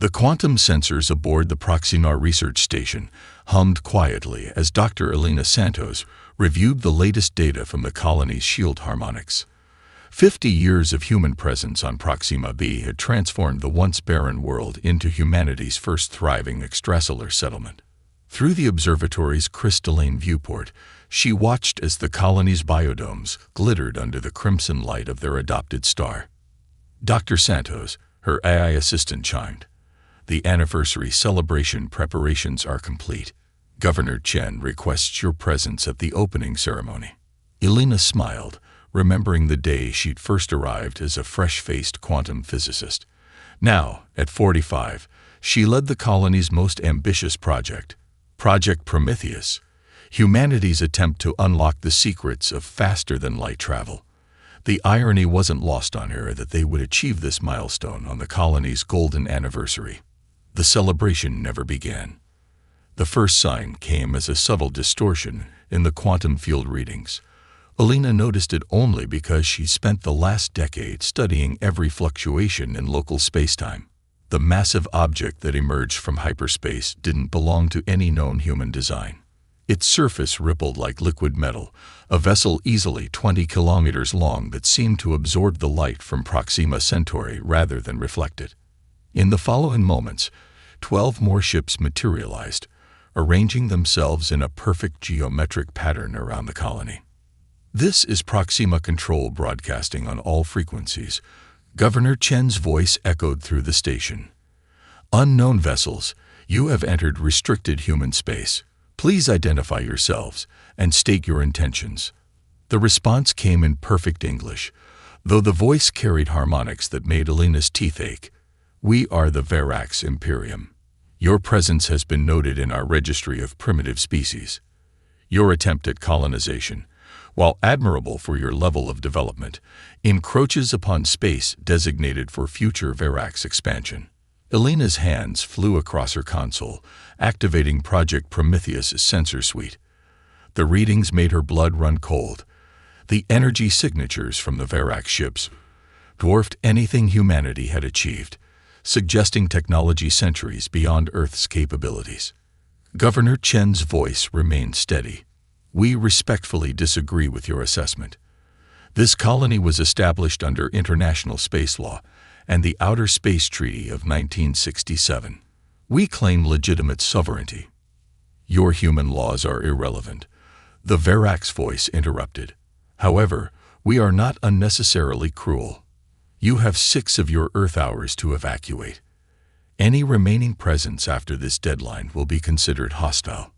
The quantum sensors aboard the Proxima research station hummed quietly as Dr. Elena Santos reviewed the latest data from the colony's shield harmonics. 50 years of human presence on Proxima b had transformed the once barren world into humanity's first thriving extrasolar settlement. Through the observatory's crystalline viewport, she watched as the colony's biodomes glittered under the crimson light of their adopted star. Dr. Santos, her AI assistant, chimed. The anniversary celebration preparations are complete. Governor Chen requests your presence at the opening ceremony. Elena smiled, remembering the day she'd first arrived as a fresh-faced quantum physicist. Now, at 45, she led the colony's most ambitious project, Project Prometheus, humanity's attempt to unlock the secrets of faster-than-light travel. The irony wasn't lost on her that they would achieve this milestone on the colony's golden anniversary. The celebration never began. The first sign came as a subtle distortion in the quantum field readings. Elena noticed it only because she spent the last decade studying every fluctuation in local spacetime. The massive object that emerged from hyperspace didn't belong to any known human design. Its surface rippled like liquid metal, a vessel easily 20 kilometers long that seemed to absorb the light from Proxima Centauri rather than reflect it. In the following moments, 12 more ships materialized, arranging themselves in a perfect geometric pattern around the colony. This is Proxima Control broadcasting on all frequencies. Governor Chen's voice echoed through the station. Unknown vessels, you have entered restricted human space. Please identify yourselves and state your intentions. The response came in perfect English, though the voice carried harmonics that made Elena's teeth ache. We are the Verax Imperium. Your presence has been noted in our registry of primitive species. Your attempt at colonization, while admirable for your level of development, encroaches upon space designated for future Verax expansion. Elena's hands flew across her console, activating Project Prometheus' sensor suite. The readings made her blood run cold. The energy signatures from the Verax ships dwarfed anything humanity had achieved, suggesting technology centuries beyond Earth's capabilities. Governor Chen's voice remained steady. We respectfully disagree with your assessment. This colony was established under international space law and the Outer Space Treaty of 1967. We claim legitimate sovereignty. Your human laws are irrelevant. The Verax voice interrupted. However, we are not unnecessarily cruel. You have 6 of your Earth hours to evacuate. Any remaining presence after this deadline will be considered hostile.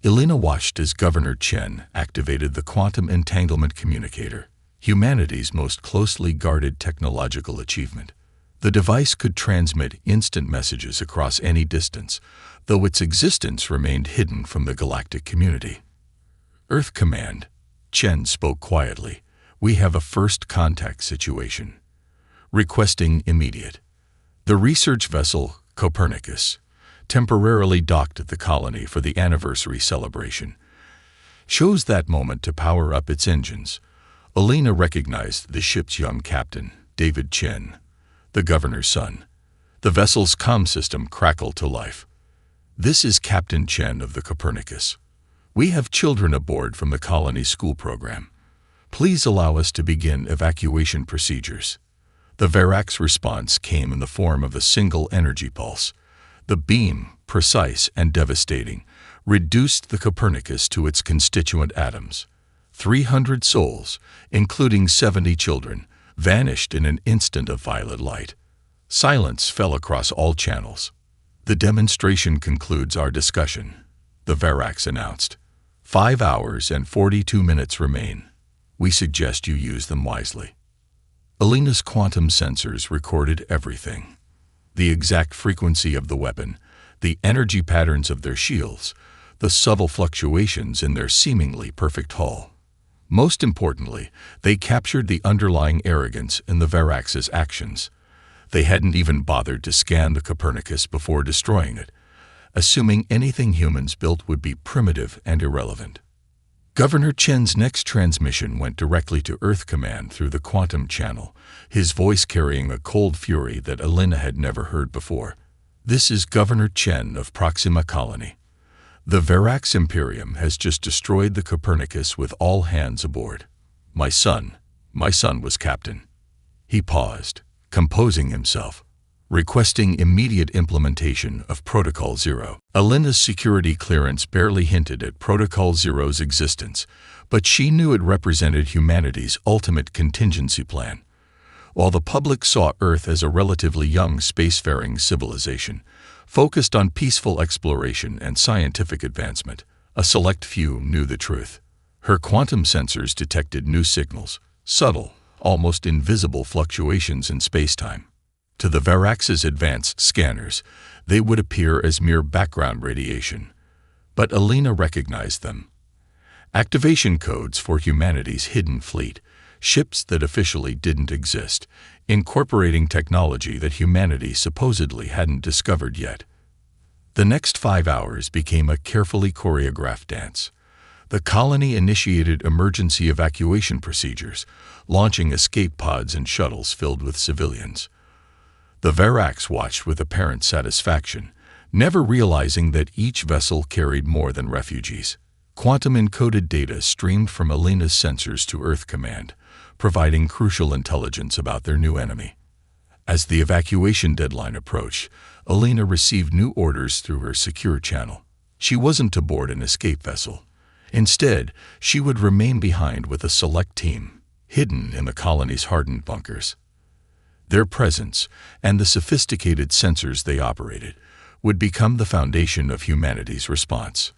Elena watched as Governor Chen activated the Quantum Entanglement Communicator, humanity's most closely guarded technological achievement. The device could transmit instant messages across any distance, though its existence remained hidden from the galactic community. Earth Command, Chen spoke quietly. We have a first contact situation. Requesting immediate. The research vessel, Copernicus, temporarily docked at the colony for the anniversary celebration. Chose that moment to power up its engines. Elena recognized the ship's young captain, David Chen, the governor's son. The vessel's comm system crackled to life. This is Captain Chen of the Copernicus. We have children aboard from the colony's school program. Please allow us to begin evacuation procedures. The Verax response came in the form of a single energy pulse. The beam, precise and devastating, reduced the Copernicus to its constituent atoms. 300 souls, including 70 children, vanished in an instant of violet light. Silence fell across all channels. The demonstration concludes our discussion, the Verax announced. 5 hours and 42 minutes remain. We suggest you use them wisely. Elena's quantum sensors recorded everything. The exact frequency of the weapon, the energy patterns of their shields, the subtle fluctuations in their seemingly perfect hull. Most importantly, they captured the underlying arrogance in the Verax's actions. They hadn't even bothered to scan the Copernicus before destroying it, assuming anything humans built would be primitive and irrelevant. Governor Chen's next transmission went directly to Earth Command through the quantum channel, his voice carrying a cold fury that Elena had never heard before. This is Governor Chen of Proxima Colony. The Verax Imperium has just destroyed the Copernicus with all hands aboard. My son was captain." He paused, composing himself, requesting immediate implementation of Protocol Zero. Alina's security clearance barely hinted at Protocol Zero's existence, but she knew it represented humanity's ultimate contingency plan. While the public saw Earth as a relatively young spacefaring civilization, focused on peaceful exploration and scientific advancement, a select few knew the truth. Her quantum sensors detected new signals, subtle, almost invisible fluctuations in spacetime. To the Verax's advanced scanners, they would appear as mere background radiation. But Alina recognized them. Activation codes for humanity's hidden fleet, ships that officially didn't exist, incorporating technology that humanity supposedly hadn't discovered yet. The next 5 hours became a carefully choreographed dance. The colony initiated emergency evacuation procedures, launching escape pods and shuttles filled with civilians. The Verax watched with apparent satisfaction, never realizing that each vessel carried more than refugees. Quantum-encoded data streamed from Alina's sensors to Earth Command, providing crucial intelligence about their new enemy. As the evacuation deadline approached, Alina received new orders through her secure channel. She wasn't to board an escape vessel. Instead, she would remain behind with a select team, hidden in the colony's hardened bunkers. Their presence, and the sophisticated sensors they operated, would become the foundation of humanity's response.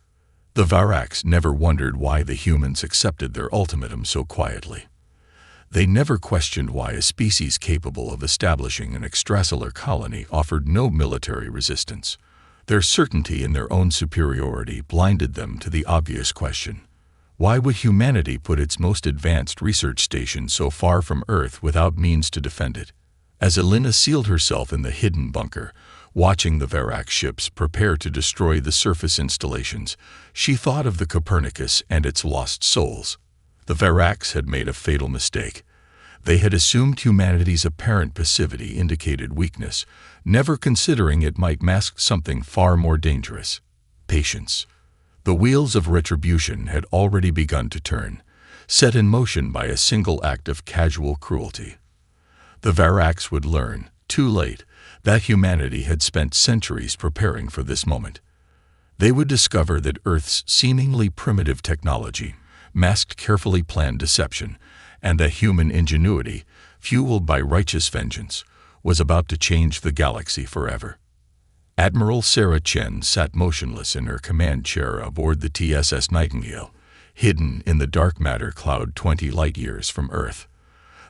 The Verax never wondered why the humans accepted their ultimatum so quietly. They never questioned why a species capable of establishing an extrasolar colony offered no military resistance. Their certainty in their own superiority blinded them to the obvious question: why would humanity put its most advanced research station so far from Earth without means to defend it? As Alina sealed herself in the hidden bunker, watching the Verax ships prepare to destroy the surface installations, she thought of the Copernicus and its lost souls. The Verax had made a fatal mistake. They had assumed humanity's apparent passivity indicated weakness, never considering it might mask something far more dangerous: patience. The wheels of retribution had already begun to turn, set in motion by a single act of casual cruelty. The Verax would learn, too late, that humanity had spent centuries preparing for this moment. They would discover that Earth's seemingly primitive technology masked carefully planned deception, and that human ingenuity, fueled by righteous vengeance, was about to change the galaxy forever. Admiral Sarah Chen sat motionless in her command chair aboard the TSS Nightingale, hidden in the dark matter cloud 20 light-years from Earth.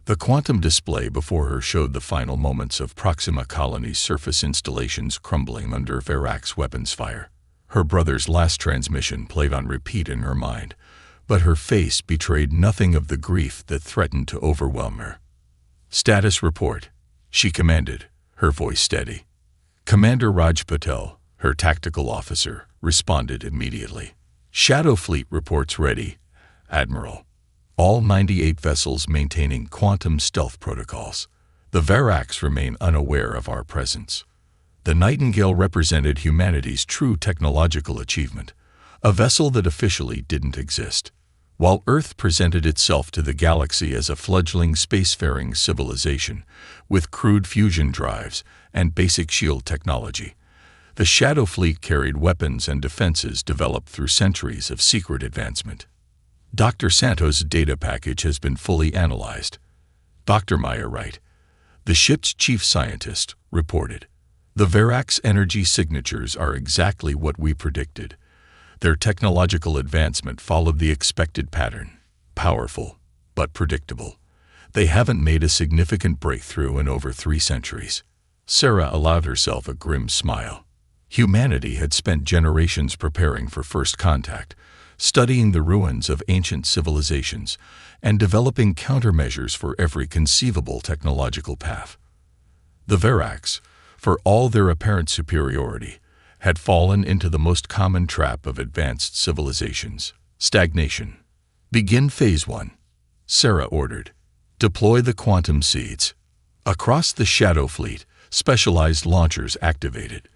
The quantum display before her showed the final moments of Proxima Colony's surface installations crumbling under Verax weapons fire. Her brother's last transmission played on repeat in her mind, but her face betrayed nothing of the grief that threatened to overwhelm her. "Status report," she commanded, her voice steady. Commander Raj Patel, her tactical officer, responded immediately. "Shadow Fleet reports ready, Admiral. All 98 vessels maintaining quantum stealth protocols. The Verax remain unaware of our presence." The Nightingale represented humanity's true technological achievement, a vessel that officially didn't exist. While Earth presented itself to the galaxy as a fledgling spacefaring civilization with crude fusion drives and basic shield technology, the Shadow Fleet carried weapons and defenses developed through centuries of secret advancement. Dr. Santos' data package has been fully analyzed. Dr. Meyer Wright, the ship's chief scientist, reported. The Verax energy signatures are exactly what we predicted. Their technological advancement followed the expected pattern: powerful, but predictable. They haven't made a significant breakthrough in over 3 centuries. Sarah allowed herself a grim smile. Humanity had spent generations preparing for first contact, studying the ruins of ancient civilizations, and developing countermeasures for every conceivable technological path. The Verax, for all their apparent superiority, had fallen into the most common trap of advanced civilizations: stagnation. "Begin Phase 1, Sarah ordered. "Deploy the quantum seeds." Across the Shadow Fleet, specialized launchers activated,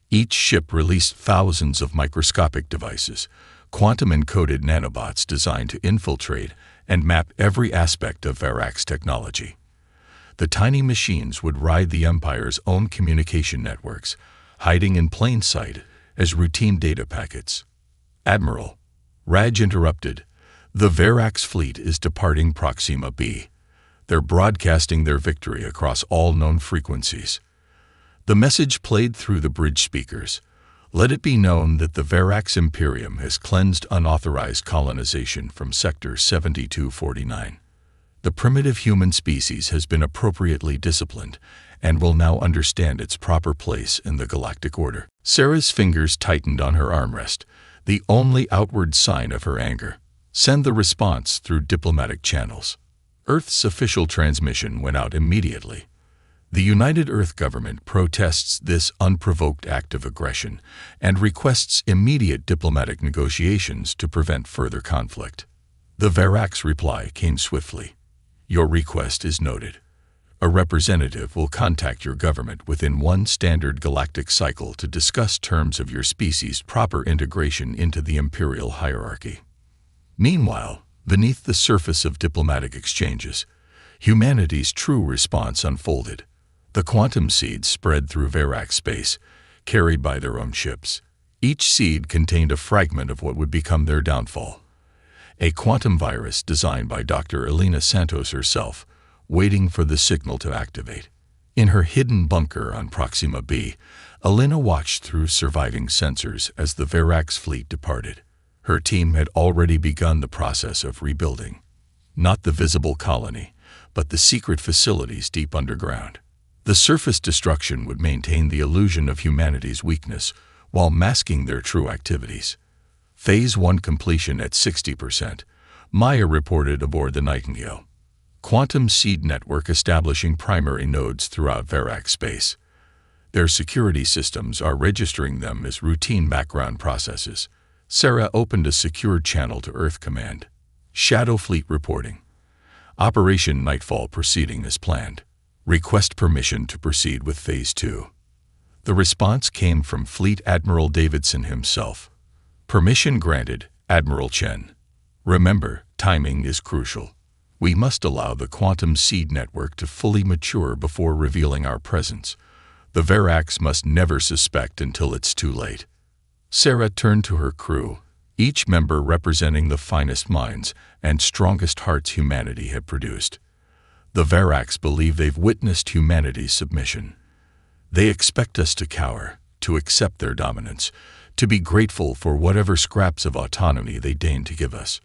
Each ship released thousands of microscopic devices, quantum-encoded nanobots designed to infiltrate and map every aspect of Varak's technology. The tiny machines would ride the Empire's own communication networks, hiding in plain sight as routine data packets. "Admiral," Raj interrupted, "the Varak's fleet is departing Proxima B. They're broadcasting their victory across all known frequencies." The message played through the bridge speakers. "Let it be known that the Varak's Imperium has cleansed unauthorized colonization from Sector 7249. The primitive human species has been appropriately disciplined and will now understand its proper place in the galactic order." Sarah's fingers tightened on her armrest, the only outward sign of her anger. "Send the response through diplomatic channels." Earth's official transmission went out immediately. "The United Earth Government protests this unprovoked act of aggression and requests immediate diplomatic negotiations to prevent further conflict." The Varak's reply came swiftly. "Your request is noted. A representative will contact your government within one standard galactic cycle to discuss terms of your species' proper integration into the imperial hierarchy." Meanwhile, beneath the surface of diplomatic exchanges, humanity's true response unfolded. The quantum seeds spread through Varak space, carried by their own ships. Each seed contained a fragment of what would become their downfall. A quantum virus designed by Dr. Elena Santos herself, waiting for the signal to activate. In her hidden bunker on Proxima B, Elena watched through surviving sensors as the Varak's fleet departed. Her team had already begun the process of rebuilding. Not the visible colony, but the secret facilities deep underground. The surface destruction would maintain the illusion of humanity's weakness while masking their true activities. Phase 1 completion at 60%, Maya reported aboard the Nightingale. Quantum seed network establishing primary nodes throughout Varak space. Their security systems are registering them as routine background processes. Sarah opened a secured channel to Earth Command. Shadow Fleet reporting. Operation Nightfall proceeding as planned. Request permission to proceed with Phase 2. The response came from Fleet Admiral Davidson himself. "Permission granted, Admiral Chen. Remember, timing is crucial. We must allow the quantum seed network to fully mature before revealing our presence. The Varaks must never suspect until it's too late." Sarah turned to her crew, each member representing the finest minds and strongest hearts humanity had produced. The Varaks believe they've witnessed humanity's submission. They expect us to cower, to accept their dominance, to be grateful for whatever scraps of autonomy they deign to give us.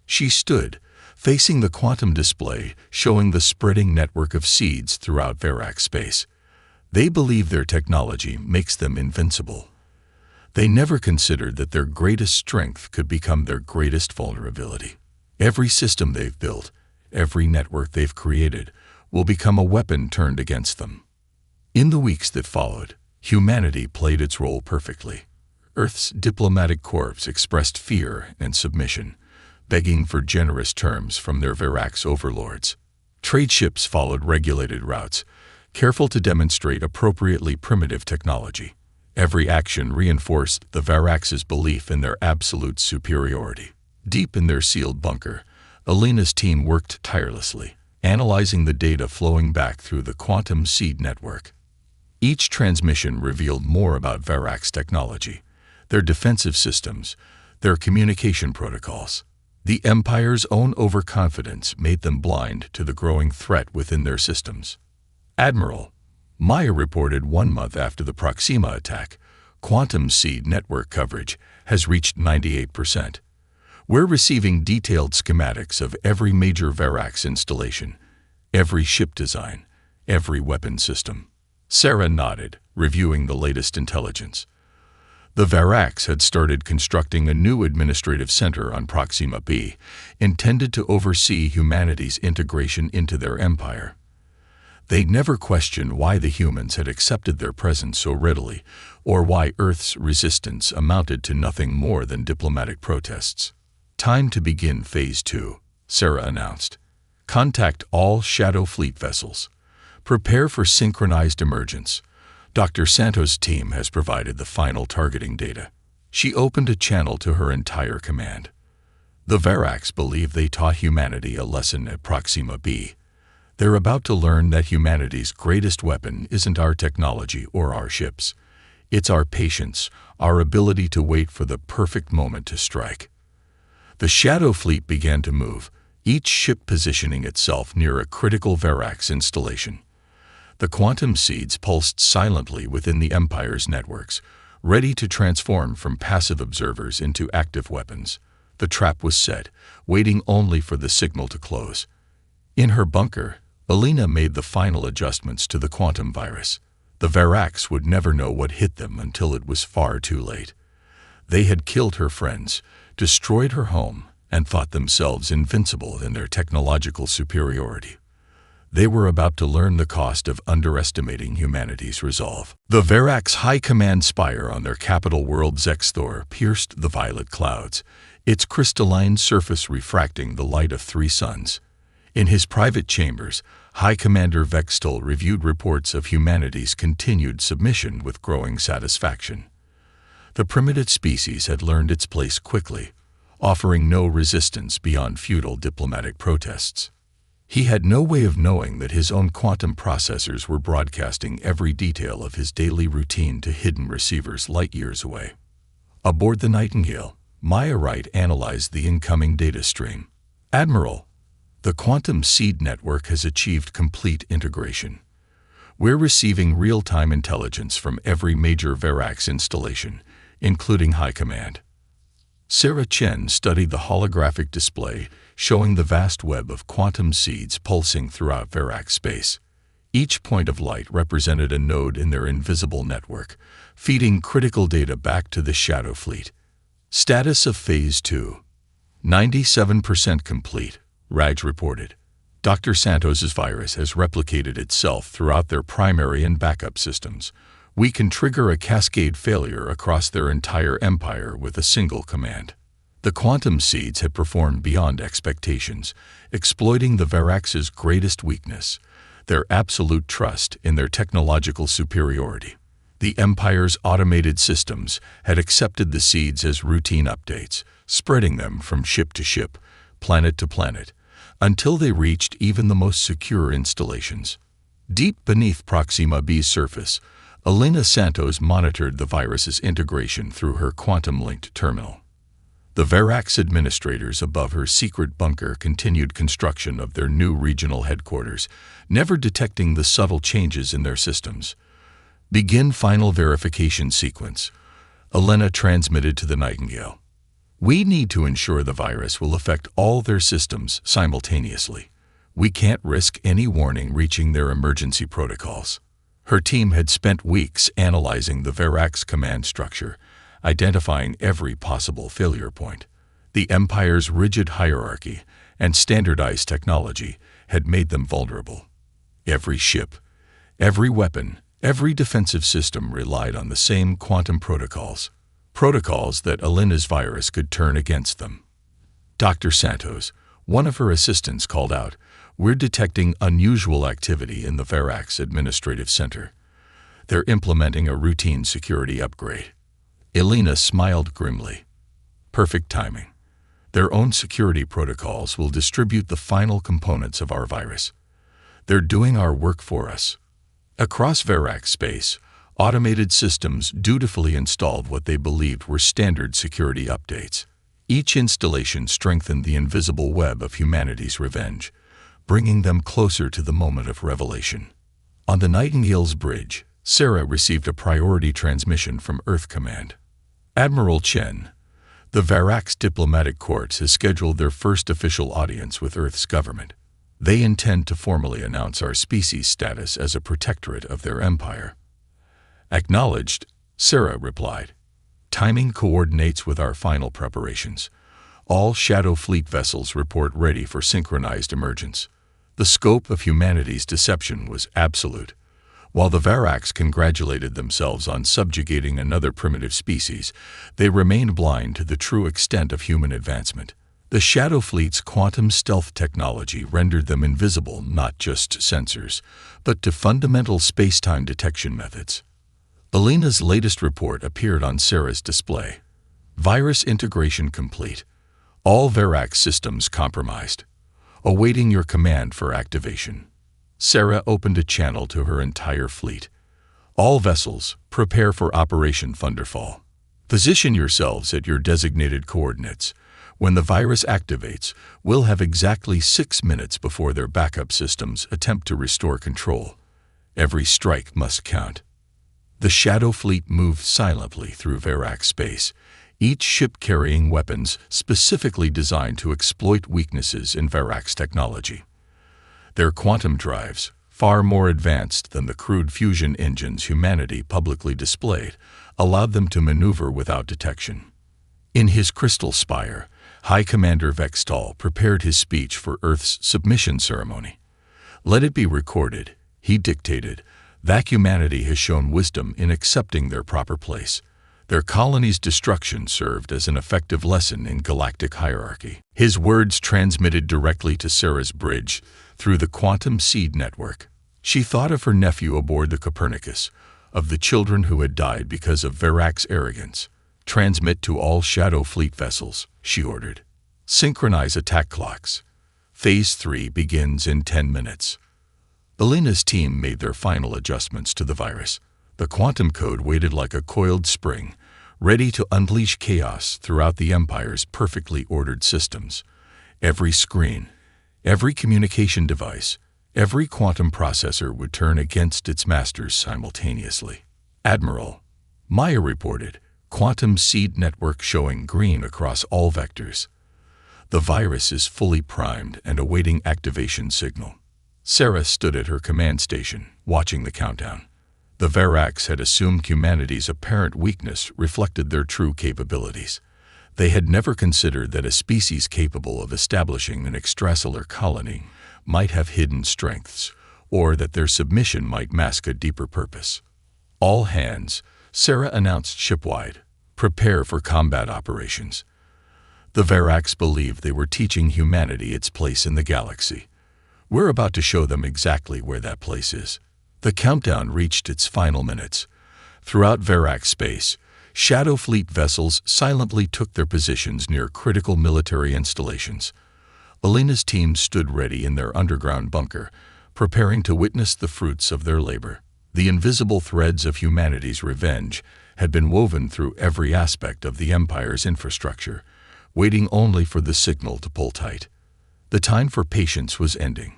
She stood, facing the quantum display showing the spreading network of seeds throughout Varak space. They believe their technology makes them invincible. They never considered that their greatest strength could become their greatest vulnerability. Every system they've built, every network they've created, will become a weapon turned against them. In the weeks that followed, humanity played its role perfectly. Earth's diplomatic corps expressed fear and submission, begging for generous terms from their Varak's overlords. Trade ships followed regulated routes, careful to demonstrate appropriately primitive technology. Every action reinforced the Varak's belief in their absolute superiority. Deep in their sealed bunker, Elena's team worked tirelessly, analyzing the data flowing back through the quantum seed network. Each transmission revealed more about Varak's technology, their defensive systems, their communication protocols. The Empire's own overconfidence made them blind to the growing threat within their systems. "Admiral," Maya reported 1 month after the Proxima attack, "quantum seed network coverage has reached 98%. We're receiving detailed schematics of every major Varak's installation, every ship design, every weapon system." Sarah nodded, reviewing the latest intelligence. The Varak's had started constructing a new administrative center on Proxima B, intended to oversee humanity's integration into their empire. They'd never questioned why the humans had accepted their presence so readily, or why Earth's resistance amounted to nothing more than diplomatic protests. "Time to begin Phase 2, Sarah announced. "Contact all Shadow Fleet vessels. Prepare for synchronized emergence. Dr. Santos' team has provided the final targeting data. She opened a channel to her entire command. The Verax believe they taught humanity a lesson at Proxima B. They're about to learn that humanity's greatest weapon isn't our technology or our ships. It's our patience, our ability to wait for the perfect moment to strike. The Shadow Fleet began to move, each ship positioning itself near a critical Verax installation. The quantum seeds pulsed silently within the Empire's networks, ready to transform from passive observers into active weapons. The trap was set, waiting only for the signal to close. In her bunker, Alina made the final adjustments to the quantum virus. The Verax would never know what hit them until it was far too late. They had killed her friends, destroyed her home, and thought themselves invincible in their technological superiority. They were about to learn the cost of underestimating humanity's resolve. The Verax High Command spire on their capital world Zexthor pierced the violet clouds, its crystalline surface refracting the light of 3 suns. In his private chambers, High Commander Vextol reviewed reports of humanity's continued submission with growing satisfaction. The primitive species had learned its place quickly, offering no resistance beyond futile diplomatic protests. He had no way of knowing that his own quantum processors were broadcasting every detail of his daily routine to hidden receivers light years away. Aboard the Nightingale, Maya Wright analyzed the incoming data stream. "Admiral, the quantum seed network has achieved complete integration. We're receiving real-time intelligence from every major Verax installation, including High Command." Sarah Chen studied the holographic display, showing the vast web of quantum seeds pulsing throughout Verax space. Each point of light represented a node in their invisible network, feeding critical data back to the Shadow Fleet. Status of Phase 2. 97% complete, Raj reported. Dr. Santos's virus has replicated itself throughout their primary and backup systems. We can trigger a cascade failure across their entire empire with a single command. The quantum seeds had performed beyond expectations, exploiting the Verax's greatest weakness, their absolute trust in their technological superiority. The Empire's automated systems had accepted the seeds as routine updates, spreading them from ship to ship, planet to planet, until they reached even the most secure installations. Deep beneath Proxima B's surface, Alina Santos monitored the virus's integration through her quantum-linked terminal. The Verax administrators above her secret bunker continued construction of their new regional headquarters, never detecting the subtle changes in their systems. "Begin final verification sequence," Alina transmitted to the Nightingale. "We need to ensure the virus will affect all their systems simultaneously. We can't risk any warning reaching their emergency protocols." Her team had spent weeks analyzing the Verax command structure, identifying every possible failure point. The Empire's rigid hierarchy and standardized technology had made them vulnerable. Every ship, every weapon, every defensive system relied on the same quantum protocols that Alina's virus could turn against them. Dr. Santos, one of her assistants, called out, "We're detecting unusual activity in the Verax Administrative Center. They're implementing a routine security upgrade." Alina smiled grimly. "Perfect timing. Their own security protocols will distribute the final components of our virus. They're doing our work for us." Across Verax space, automated systems dutifully installed what they believed were standard security updates. Each installation strengthened the invisible web of humanity's revenge, bringing them closer to the moment of revelation. On the Nightingale's bridge, Sarah received a priority transmission from Earth Command. "Admiral Chen, the Verax diplomatic courts has scheduled their first official audience with Earth's government. They intend to formally announce our species' status as a protectorate of their empire." "Acknowledged," Sarah replied. "Timing coordinates with our final preparations. All Shadow Fleet vessels report ready for synchronized emergence." The scope of humanity's deception was absolute. While the Verax congratulated themselves on subjugating another primitive species, they remained blind to the true extent of human advancement. The Shadow Fleet's quantum stealth technology rendered them invisible not just to sensors, but to fundamental space-time detection methods. Alina's latest report appeared on Sarah's display. Virus integration complete. All Verax systems compromised. Awaiting your command for activation. Sarah opened a channel to her entire fleet. All vessels, prepare for Operation Thunderfall. Position yourselves at your designated coordinates. When the virus activates, we'll have exactly 6 minutes before their backup systems attempt to restore control. Every strike must count. The Shadow Fleet moved silently through Verax space, each ship carrying weapons specifically designed to exploit weaknesses in Verax technology. Their quantum drives, far more advanced than the crude fusion engines humanity publicly displayed, allowed them to maneuver without detection. In his crystal spire, High Commander Vextal prepared his speech for Earth's submission ceremony. Let it be recorded, he dictated, that humanity has shown wisdom in accepting their proper place. Their colony's destruction served as an effective lesson in galactic hierarchy. His words transmitted directly to Sarah's bridge through the quantum seed network. She thought of her nephew aboard the Copernicus, of the children who had died because of Verax arrogance. Transmit to all Shadow Fleet vessels, she ordered. Synchronize attack clocks. Phase 3 begins in 10 minutes. Alina's team made their final adjustments to the virus. The quantum code waited like a coiled spring, ready to unleash chaos throughout the Empire's perfectly ordered systems. Every screen, every communication device, every quantum processor would turn against its masters simultaneously. Admiral, Maya reported, quantum seed network showing green across all vectors. The virus is fully primed and awaiting activation signal. Sarah stood at her command station, watching the countdown. The Verax had assumed humanity's apparent weakness reflected their true capabilities. They had never considered that a species capable of establishing an extrasolar colony might have hidden strengths, or that their submission might mask a deeper purpose. All hands, Sarah announced shipwide, prepare for combat operations. The Verax believed they were teaching humanity its place in the galaxy. We're about to show them exactly where that place is. The countdown reached its final minutes. Throughout Verax space, Shadow Fleet vessels silently took their positions near critical military installations. Alina's team stood ready in their underground bunker, preparing to witness the fruits of their labor. The invisible threads of humanity's revenge had been woven through every aspect of the Empire's infrastructure, waiting only for the signal to pull tight. The time for patience was ending.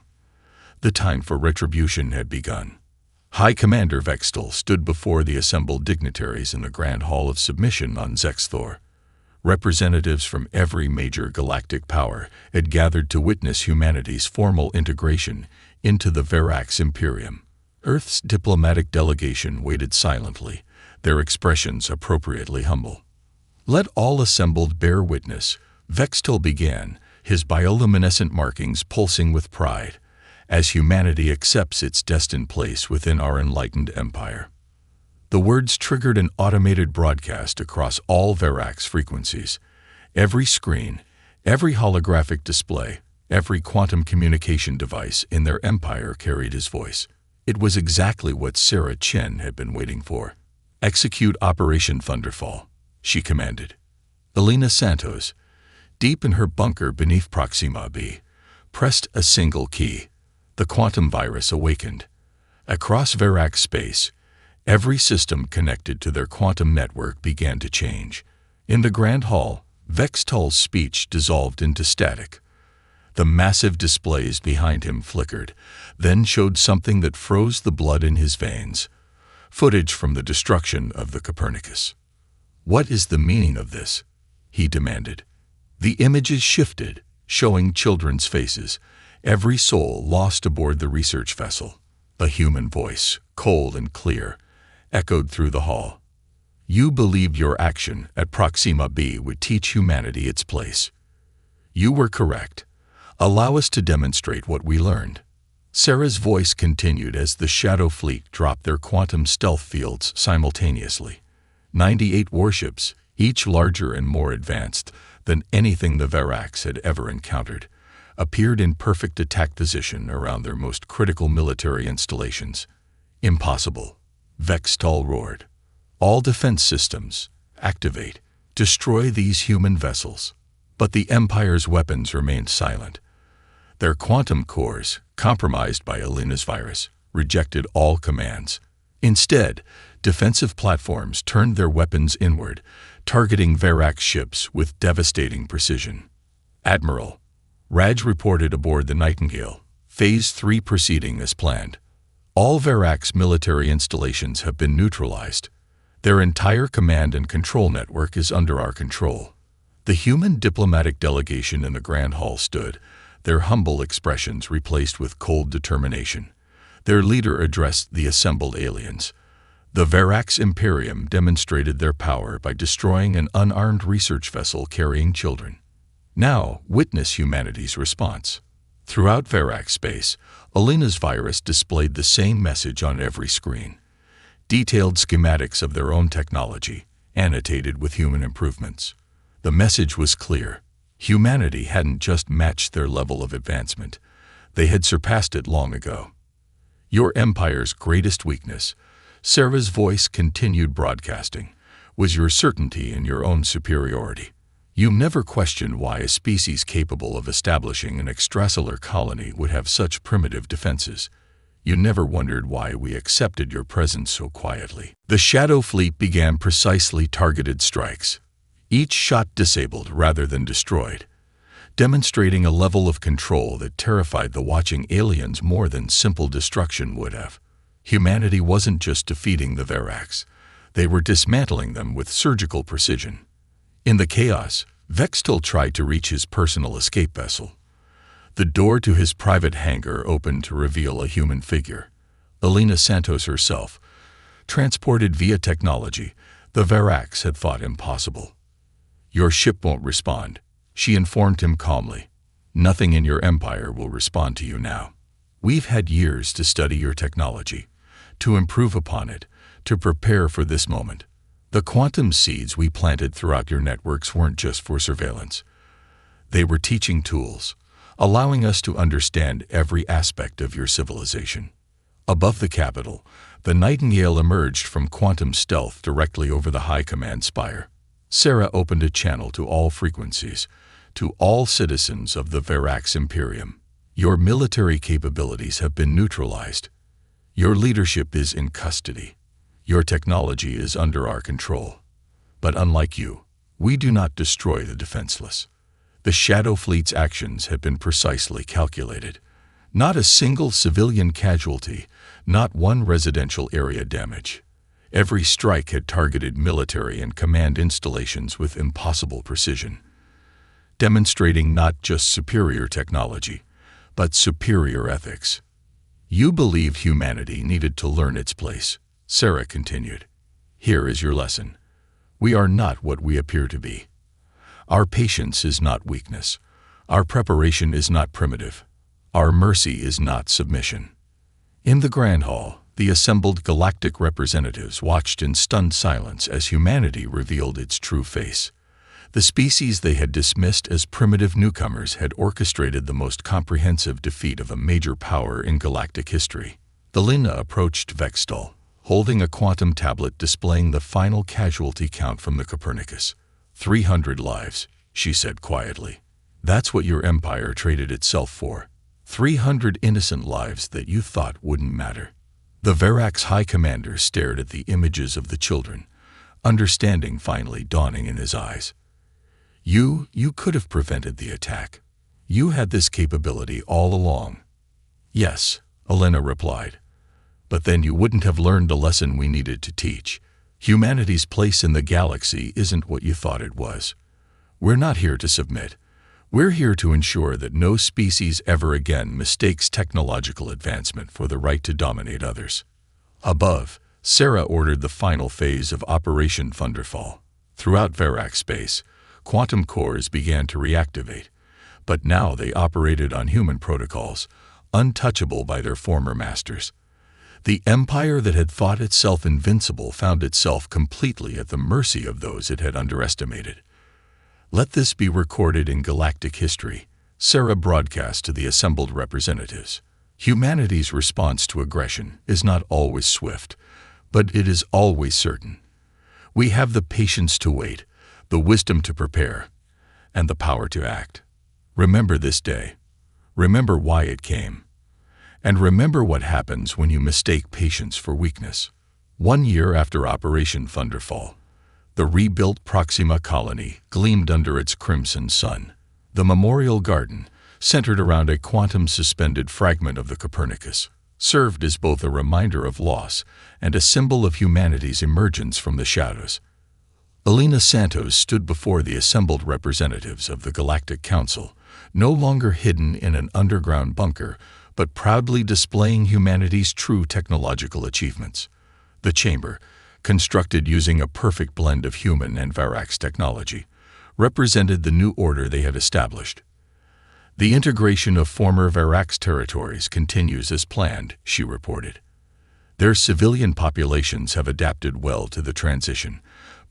The time for retribution had begun. High Commander Vextal stood before the assembled dignitaries in the Grand Hall of Submission on Zexthor. Representatives from every major galactic power had gathered to witness humanity's formal integration into the Verax Imperium. Earth's diplomatic delegation waited silently, their expressions appropriately humble. Let all assembled bear witness, Vextal began, his bioluminescent markings pulsing with pride, as humanity accepts its destined place within our enlightened empire. The words triggered an automated broadcast across all Verax frequencies. Every screen, every holographic display, every quantum communication device in their empire carried his voice. It was exactly what Sarah Chen had been waiting for. Execute Operation Thunderfall, she commanded. Alina Santos, deep in her bunker beneath Proxima B, pressed a single key. The quantum virus awakened. Across Verax space, every system connected to their quantum network began to change. In the Grand Hall, Vextal's speech dissolved into static. The massive displays behind him flickered, then showed something that froze the blood in his veins. Footage from the destruction of the Copernicus. What is the meaning of this? He demanded. The images shifted, showing children's faces, every soul lost aboard the research vessel. A human voice, cold and clear, echoed through the hall. You believed your action at Proxima B would teach humanity its place. You were correct. Allow us to demonstrate what we learned. Sarah's voice continued as the Shadow Fleet dropped their quantum stealth fields simultaneously. 98 warships, each larger and more advanced than anything the Verax had ever encountered, appeared in perfect attack position around their most critical military installations. Impossible, Vextal roared. All defense systems, activate. Destroy these human vessels. But the Empire's weapons remained silent. Their quantum cores, compromised by Alina's virus, rejected all commands. Instead, defensive platforms turned their weapons inward, targeting Verax ships with devastating precision. Admiral, Raj reported aboard the Nightingale, Phase 3 proceeding as planned. All Verax military installations have been neutralized. Their entire command and control network is under our control. The human diplomatic delegation in the Grand Hall stood, their humble expressions replaced with cold determination. Their leader addressed the assembled aliens. The Verax Imperium demonstrated their power by destroying an unarmed research vessel carrying children. Now, witness humanity's response. Throughout Verax space, Alina's virus displayed the same message on every screen. Detailed schematics of their own technology, annotated with human improvements. The message was clear. Humanity hadn't just matched their level of advancement. They had surpassed it long ago. Your Empire's greatest weakness, Sarah's voice continued broadcasting, was your certainty in your own superiority. You never questioned why a species capable of establishing an extrasolar colony would have such primitive defenses. You never wondered why we accepted your presence so quietly. The Shadow Fleet began precisely targeted strikes. Each shot disabled rather than destroyed, demonstrating a level of control that terrified the watching aliens more than simple destruction would have. Humanity wasn't just defeating the Verax, they were dismantling them with surgical precision. In the chaos, Vextel tried to reach his personal escape vessel. The door to his private hangar opened to reveal a human figure, Alina Santos herself. Transported via technology, the Verax had thought impossible. Your ship won't respond, she informed him calmly. Nothing in your Empire will respond to you now. We've had years to study your technology, to improve upon it, to prepare for this moment. The quantum seeds we planted throughout your networks weren't just for surveillance. They were teaching tools, allowing us to understand every aspect of your civilization. Above the capital, the Nightingale emerged from quantum stealth directly over the High Command spire. Sarah opened a channel to all frequencies, to all citizens of the Verax Imperium. Your military capabilities have been neutralized. Your leadership is in custody. Your technology is under our control. But unlike you, we do not destroy the defenseless. The Shadow Fleet's actions have been precisely calculated. Not a single civilian casualty, not one residential area damage. Every strike had targeted military and command installations with impossible precision, demonstrating not just superior technology, but superior ethics. You believed humanity needed to learn its place, Sarah continued. Here is your lesson. We are not what we appear to be. Our patience is not weakness. Our preparation is not primitive. Our mercy is not submission. In the Grand Hall, the assembled galactic representatives watched in stunned silence as humanity revealed its true face. The species they had dismissed as primitive newcomers had orchestrated the most comprehensive defeat of a major power in galactic history. Alina approached Vextel, holding a quantum tablet displaying the final casualty count from the Copernicus. 300 lives, she said quietly. That's what your Empire traded itself for. 300 innocent lives that you thought wouldn't matter. The Verax High Commander stared at the images of the children, understanding finally dawning in his eyes. You could have prevented the attack. You had this capability all along. Yes, Alina replied. But then you wouldn't have learned the lesson we needed to teach. Humanity's place in the galaxy isn't what you thought it was. We're not here to submit. We're here to ensure that no species ever again mistakes technological advancement for the right to dominate others. Above, Sarah ordered the final phase of Operation Thunderfall. Throughout Verax space, quantum cores began to reactivate, but now they operated on human protocols, untouchable by their former masters. The empire that had thought itself invincible found itself completely at the mercy of those it had underestimated. Let this be recorded in galactic history, Sarah broadcast to the assembled representatives. Humanity's response to aggression is not always swift, but it is always certain. We have the patience to wait, the wisdom to prepare, and the power to act. Remember this day. Remember why it came. And remember what happens when you mistake patience for weakness. 1 year after Operation Thunderfall, the rebuilt Proxima colony gleamed under its crimson sun. The memorial garden, centered around a quantum-suspended fragment of the Copernicus, served as both a reminder of loss and a symbol of humanity's emergence from the shadows. Elena Santos stood before the assembled representatives of the Galactic Council, no longer hidden in an underground bunker, but proudly displaying humanity's true technological achievements. The chamber, constructed using a perfect blend of human and Varax technology, represented the new order they had established. The integration of former Varax territories continues as planned, she reported. Their civilian populations have adapted well to the transition,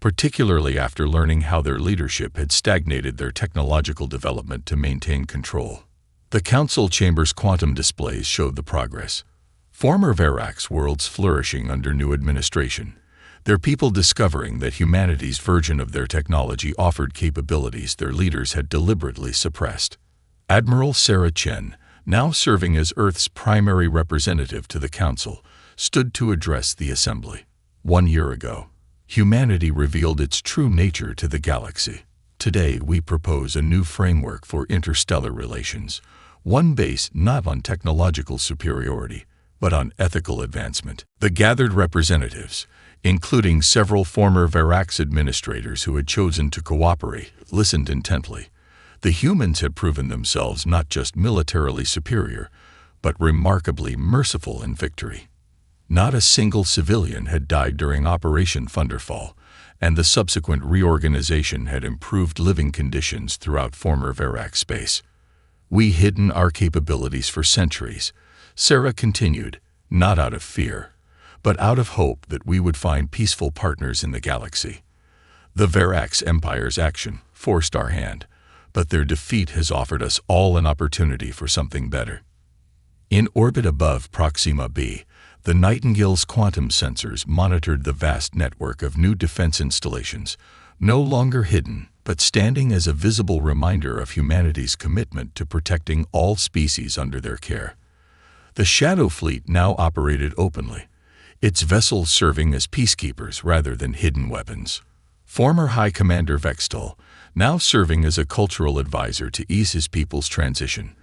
particularly after learning how their leadership had stagnated their technological development to maintain control. The council chamber's quantum displays showed the progress. Former Varax worlds flourishing under new administration, their people discovering that humanity's version of their technology offered capabilities their leaders had deliberately suppressed. Admiral Sarah Chen, now serving as Earth's primary representative to the Council, stood to address the Assembly. 1 year ago, humanity revealed its true nature to the galaxy. Today, we propose a new framework for interstellar relations, one based not on technological superiority, but on ethical advancement. The gathered representatives, including several former Varax administrators who had chosen to cooperate, listened intently. The humans had proven themselves not just militarily superior, but remarkably merciful in victory. Not a single civilian had died during Operation Thunderfall, and the subsequent reorganization had improved living conditions throughout former Varax space. We hidden our capabilities for centuries, Sarah continued, not out of fear, but out of hope that we would find peaceful partners in the galaxy. The Varax Empire's action forced our hand, but their defeat has offered us all an opportunity for something better. In orbit above Proxima b, the Nightingale's quantum sensors monitored the vast network of new defense installations, no longer hidden, but standing as a visible reminder of humanity's commitment to protecting all species under their care. The Shadow Fleet now operated openly, its vessels serving as peacekeepers rather than hidden weapons. Former High Commander Vextal, now serving as a cultural advisor to ease his people's transition,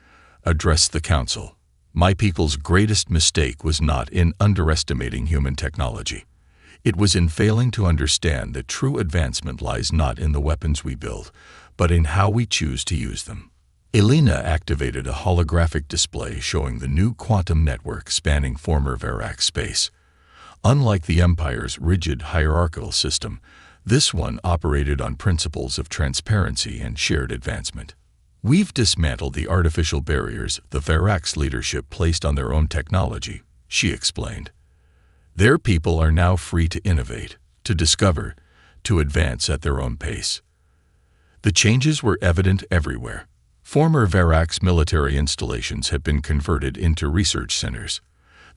addressed the council. My people's greatest mistake was not in underestimating human technology. It was in failing to understand that true advancement lies not in the weapons we build, but in how we choose to use them. Elena activated a holographic display showing the new quantum network spanning former Varax space. Unlike the Empire's rigid hierarchical system, this one operated on principles of transparency and shared advancement. We've dismantled the artificial barriers the Varax leadership placed on their own technology, she explained. Their people are now free to innovate, to discover, to advance at their own pace. The changes were evident everywhere. Former Varax military installations had been converted into research centers.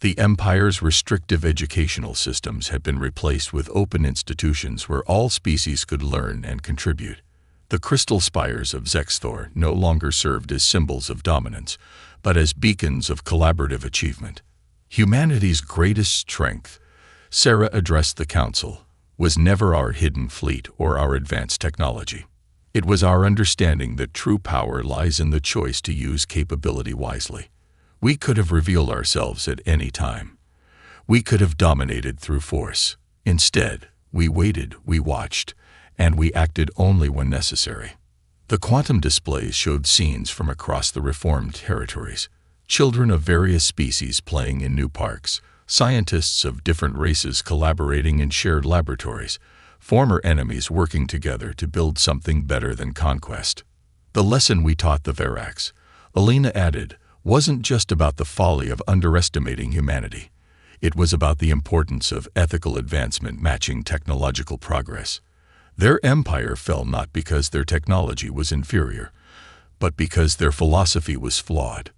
The Empire's restrictive educational systems had been replaced with open institutions where all species could learn and contribute. The crystal spires of Zexthor no longer served as symbols of dominance, but as beacons of collaborative achievement. Humanity's greatest strength, Sarah addressed the council, was never our hidden fleet or our advanced technology. It was our understanding that true power lies in the choice to use capability wisely. We could have revealed ourselves at any time. We could have dominated through force. Instead, we waited, we watched, and we acted only when necessary. The quantum displays showed scenes from across the reformed territories. Children of various species playing in new parks, scientists of different races collaborating in shared laboratories, former enemies working together to build something better than conquest. The lesson we taught the Varax, Elena added, wasn't just about the folly of underestimating humanity. It was about the importance of ethical advancement matching technological progress. Their empire fell not because their technology was inferior, but because their philosophy was flawed.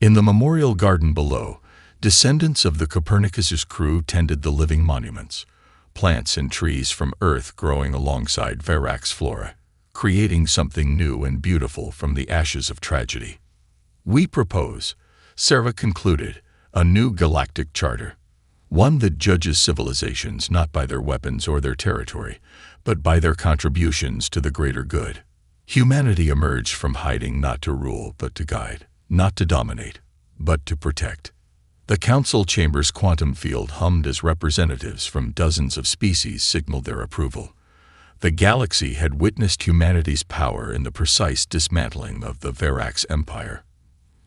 In the memorial garden below, descendants of the Copernicus's crew tended the living monuments. plants and trees from Earth growing alongside Verax flora, creating something new and beautiful from the ashes of tragedy. We propose, Sarah concluded, a new galactic charter, one that judges civilizations not by their weapons or their territory, but by their contributions to the greater good. Humanity emerged from hiding not to rule but to guide, not to dominate, but to protect. The council chamber's quantum field hummed as representatives from dozens of species signaled their approval. The galaxy had witnessed humanity's power in the precise dismantling of the Verax Empire.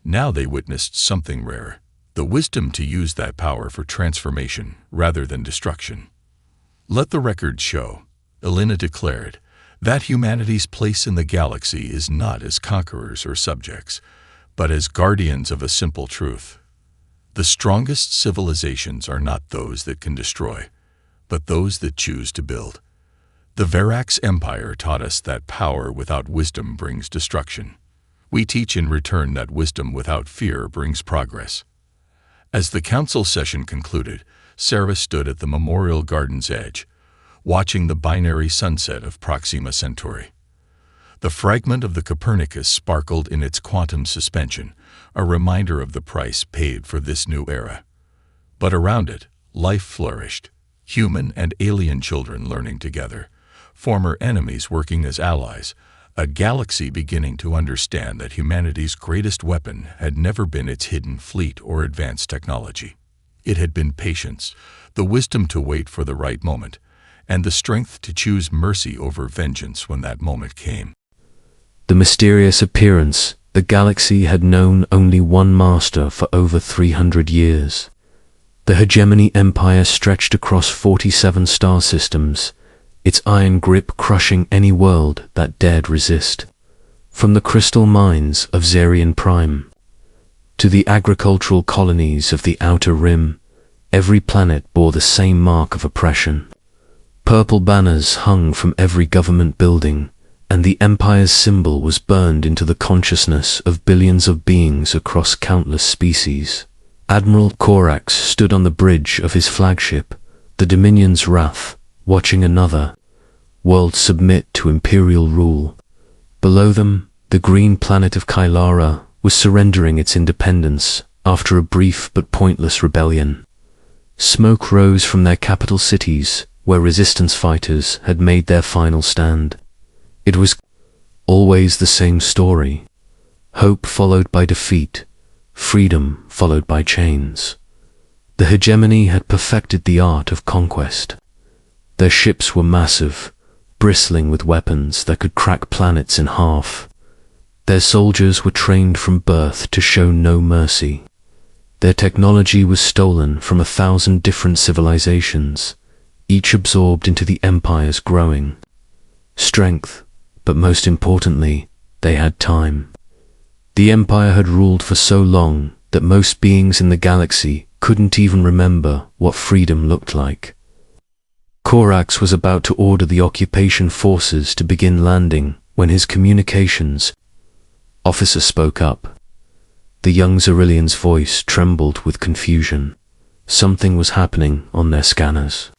Now they witnessed something rare, the wisdom to use that power for transformation rather than destruction. Let the record show, Elena declared, that humanity's place in the galaxy is not as conquerors or subjects, but as guardians of a simple truth. The strongest civilizations are not those that can destroy, but those that choose to build. The Verax Empire taught us that power without wisdom brings destruction. We teach in return that wisdom without fear brings progress. As the council session concluded, Sarah stood at the Memorial Garden's edge, watching the binary sunset of Proxima Centauri. The fragment of the Copernicus sparkled in its quantum suspension, a reminder of the price paid for this new era. But around it, life flourished, human and alien children learning together, former enemies working as allies, a galaxy beginning to understand that humanity's greatest weapon had never been its hidden fleet or advanced technology. It had been patience, the wisdom to wait for the right moment, and the strength to choose mercy over vengeance when that moment came. The mysterious appearance. The galaxy had known only one master for over 300 years. The Hegemony Empire stretched across 47 star systems, its iron grip crushing any world that dared resist. From the crystal mines of Zarian Prime to the agricultural colonies of the Outer Rim, every planet bore the same mark of oppression. Purple banners hung from every government building, and the Empire's symbol was burned into the consciousness of billions of beings across countless species. Admiral Corax stood on the bridge of his flagship, the Dominion's Wrath, watching another world submit to imperial rule. Below them, the green planet of Kylara was surrendering its independence after a brief but pointless rebellion. Smoke rose from their capital cities, where resistance fighters had made their final stand. It was always the same story. Hope followed by defeat, freedom followed by chains. The Hegemony had perfected the art of conquest. Their ships were massive, bristling with weapons that could crack planets in half. Their soldiers were trained from birth to show no mercy. Their technology was stolen from 1,000 different civilizations, each absorbed into the Empire's growing strength. But most importantly, they had time. The Empire had ruled for so long that most beings in the galaxy couldn't even remember what freedom looked like. Corax was about to order the occupation forces to begin landing when his communications officer spoke up. The young Xerilian's voice trembled with confusion. Something was happening on their scanners.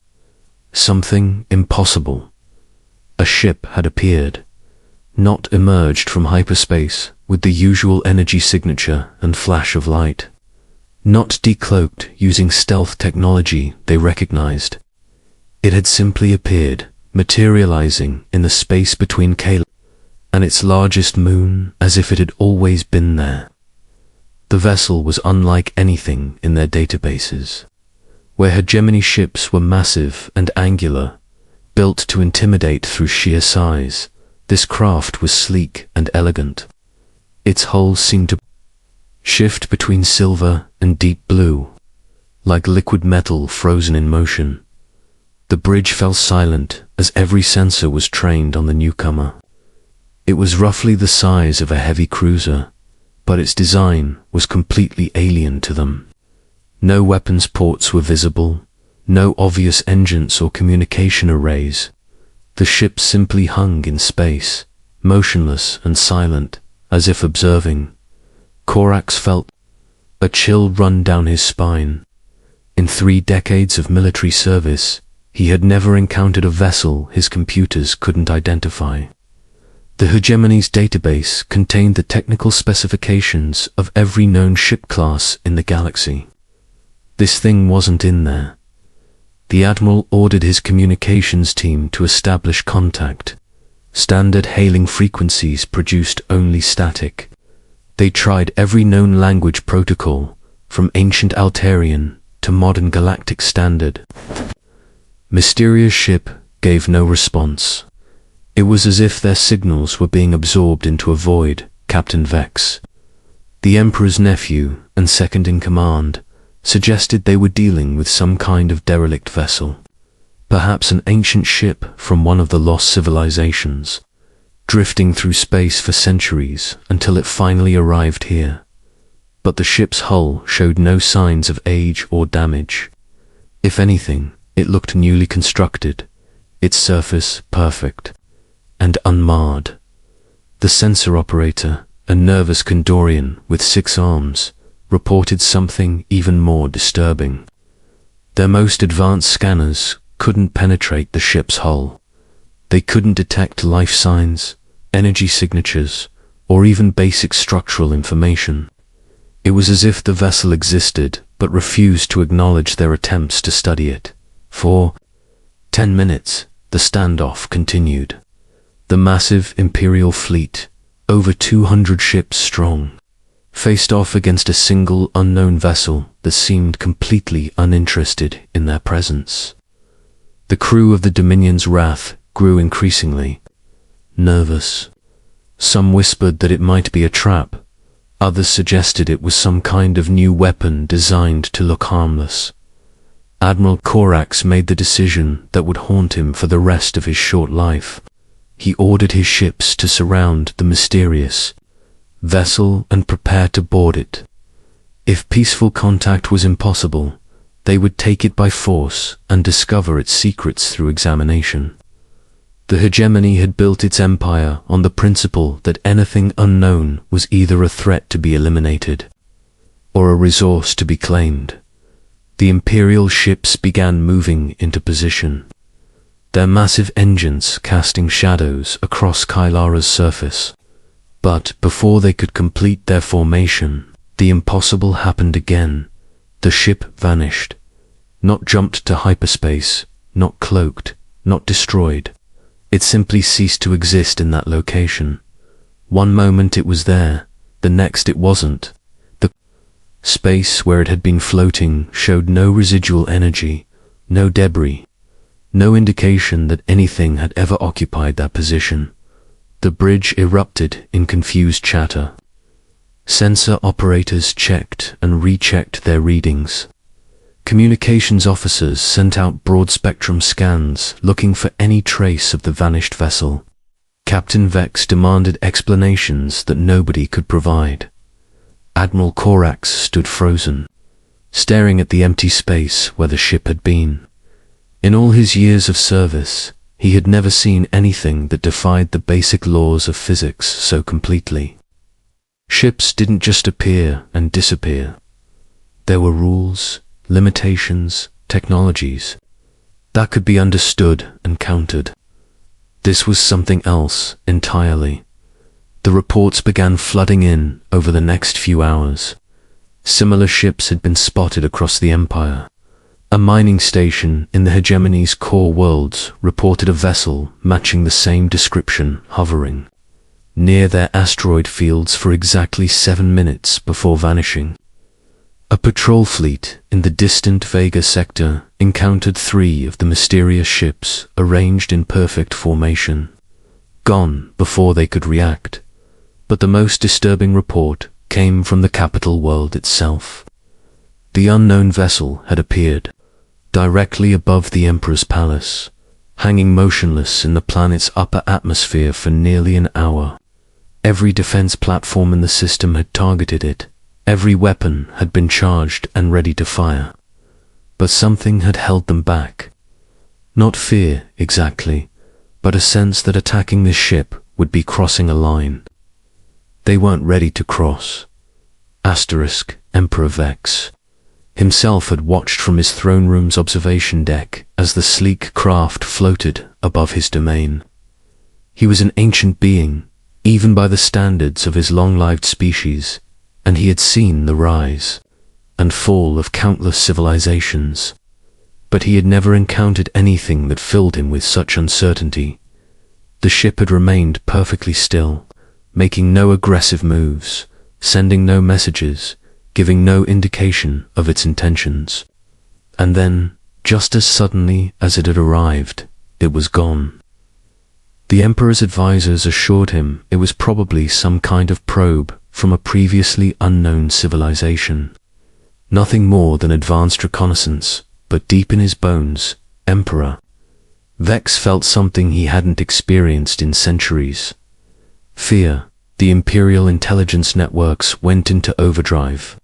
Something impossible. A ship had appeared, not emerged from hyperspace with the usual energy signature and flash of light. Not decloaked using stealth technology they recognized. It had simply appeared, materializing in the space between Kayla and its largest moon as if it had always been there. The vessel was unlike anything in their databases. Where Hegemony ships were massive and angular, built to intimidate through sheer size, this craft was sleek and elegant. Its hull seemed to shift between silver and deep blue, like liquid metal frozen in motion. The bridge fell silent as every sensor was trained on the newcomer. It was roughly the size of a heavy cruiser, but its design was completely alien to them. No weapons ports were visible, no obvious engines or communication arrays. The ship simply hung in space, motionless and silent, as if observing. Corax felt a chill run down his spine. In 3 decades of military service, He had never encountered a vessel his computers couldn't identify. The Hegemony's database contained the technical specifications of every known ship class in the galaxy. This thing wasn't in there. The Admiral ordered his communications team to establish contact. Standard hailing frequencies produced only static. They tried every known language protocol, from ancient Altarian to modern galactic standard. Mysterious ship gave no response. It was as if their signals were being absorbed into a void. Captain Vex, the Emperor's nephew and second in command, suggested they were dealing with some kind of derelict vessel, perhaps an ancient ship from one of the lost civilizations, drifting through space for centuries until it finally arrived here. But the ship's hull showed no signs of age or damage. If anything, it looked newly constructed, its surface perfect and unmarred. The sensor operator, a nervous Kandorian with 6 arms, reported something even more disturbing. Their most advanced scanners couldn't penetrate the ship's hull. They couldn't detect life signs, energy signatures, or even basic structural information. It was as if the vessel existed but refused to acknowledge their attempts to study it. For 10 minutes, the standoff continued. The massive Imperial fleet, over 200 ships strong, faced off against a single unknown vessel that seemed completely uninterested in their presence. The crew of the Dominion's wrath grew increasingly nervous. Some whispered that it might be a trap. Others suggested it was some kind of new weapon designed to look harmless. Admiral Corax made the decision that would haunt him for the rest of his short life. He ordered his ships to surround the mysterious vessel and prepare to board it. If peaceful contact was impossible, they would take it by force and discover its secrets through examination. The Hegemony had built its empire on the principle that anything unknown was either a threat to be eliminated or a resource to be claimed. The Imperial ships began moving into position, their massive engines casting shadows across Kylara's surface. But before they could complete their formation, the impossible happened again. The ship vanished. Not jumped to hyperspace, not cloaked, not destroyed. It simply ceased to exist in that location. One moment it was there, the next it wasn't. The space where it had been floating showed no residual energy, no debris, no indication that anything had ever occupied that position. The bridge erupted in confused chatter. Sensor operators checked and rechecked their readings. Communications officers sent out broad-spectrum scans looking for any trace of the vanished vessel. Captain Vex demanded explanations that nobody could provide. Admiral Corax stood frozen, staring at the empty space where the ship had been. In all his years of service, he had never seen anything that defied the basic laws of physics so completely. Ships didn't just appear and disappear. There were rules, limitations, technologies that could be understood and countered. This was something else entirely. The reports began flooding in over the next few hours. Similar ships had been spotted across the Empire. A mining station in the Hegemony's core worlds reported a vessel matching the same description hovering near their asteroid fields for exactly 7 minutes before vanishing. A patrol fleet in the distant Vega sector encountered 3 of the mysterious ships arranged in perfect formation, gone before they could react. But the most disturbing report came from the capital world itself. The unknown vessel had appeared directly above the Emperor's palace, hanging motionless in the planet's upper atmosphere for nearly an hour. Every defense platform in the system had targeted it. Every weapon had been charged and ready to fire. But something had held them back. Not fear, exactly, but a sense that attacking this ship would be crossing a line. They weren't ready to cross. Emperor Vex. himself had watched from his throne room's observation deck as the sleek craft floated above his domain. He was an ancient being, even by the standards of his long-lived species, and he had seen the rise and fall of countless civilizations. But he had never encountered anything that filled him with such uncertainty. The ship had remained perfectly still, making no aggressive moves, sending no messages, giving no indication of its intentions. And then, just as suddenly as it had arrived, it was gone. The Emperor's advisors assured him it was probably some kind of probe from a previously unknown civilization. Nothing more than advanced reconnaissance, but deep in his bones, Emperor Vex felt something he hadn't experienced in centuries. Fear. The Imperial intelligence networks went into overdrive,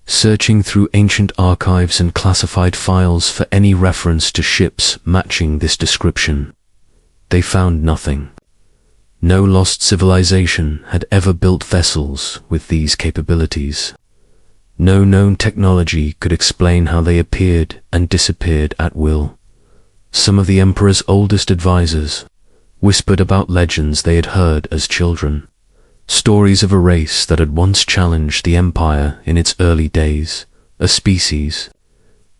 searching through ancient archives and classified files for any reference to ships matching this description. They found nothing. No lost civilization had ever built vessels with these capabilities. No known technology could explain how they appeared and disappeared at will. Some of the Emperor's oldest advisors whispered about legends they had heard as children. Stories of a race that had once challenged the Empire in its early days, a species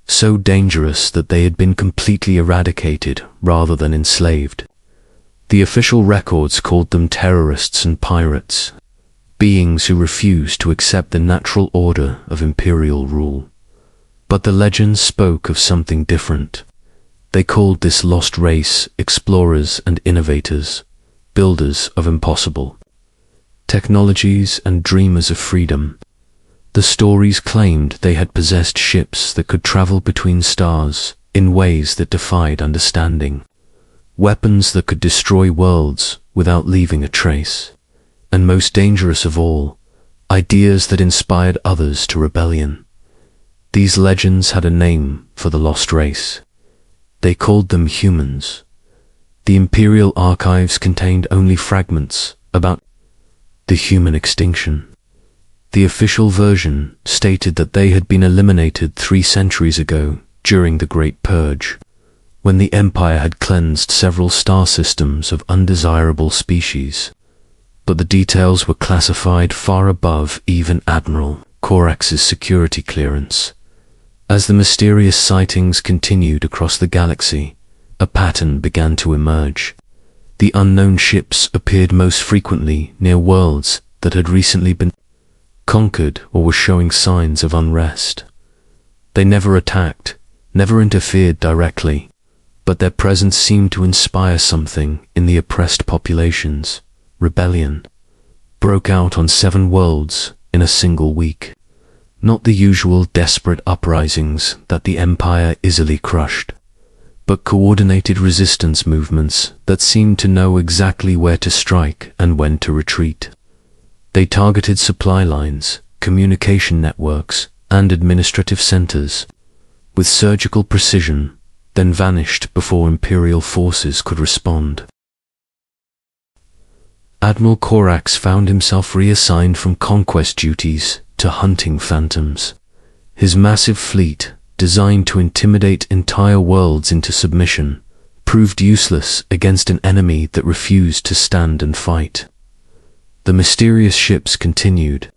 so dangerous that they had been completely eradicated rather than enslaved. The official records called them terrorists and pirates, beings who refused to accept the natural order of imperial rule. But the legends spoke of something different. They called this lost race explorers and innovators, builders of impossible technologies and dreamers of freedom. The stories claimed they had possessed ships that could travel between stars in ways that defied understanding, weapons that could destroy worlds without leaving a trace, and most dangerous of all, ideas that inspired others to rebellion. These legends had a name for the lost race. They called them humans. The Imperial archives contained only fragments about the human extinction. The official version stated that they had been eliminated 3 centuries ago during the Great Purge, when the Empire had cleansed several star systems of undesirable species. But the details were classified far above even Admiral Corax's security clearance. As the mysterious sightings continued across the galaxy, a pattern began to emerge. The unknown ships appeared most frequently near worlds that had recently been conquered or were showing signs of unrest. They never attacked, never interfered directly, but their presence seemed to inspire something in the oppressed populations. Rebellion broke out on 7 worlds in a single week. Not the usual desperate uprisings that the Empire easily crushed, but coordinated resistance movements that seemed to know exactly where to strike and when to retreat. They targeted supply lines, communication networks, and administrative centers with surgical precision, then vanished before Imperial forces could respond. Admiral Corax found himself reassigned from conquest duties to hunting phantoms. His massive fleet, designed to intimidate entire worlds into submission, proved useless against an enemy that refused to stand and fight. The mysterious ships continued,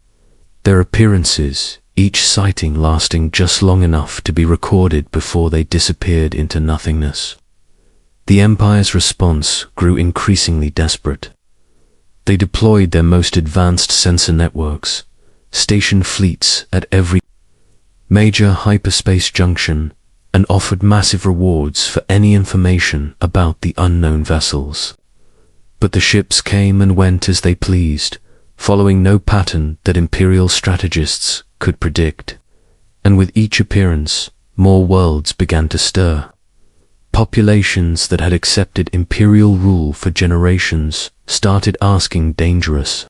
their appearances, each sighting lasting just long enough to be recorded before they disappeared into nothingness. The Empire's response grew increasingly desperate. They deployed their most advanced sensor networks, stationed fleets at every major hyperspace junction, and offered massive rewards for any information about the unknown vessels. But the ships came and went as they pleased, following no pattern that Imperial strategists could predict. And with each appearance, more worlds began to stir. Populations that had accepted Imperial rule for generations started asking dangerous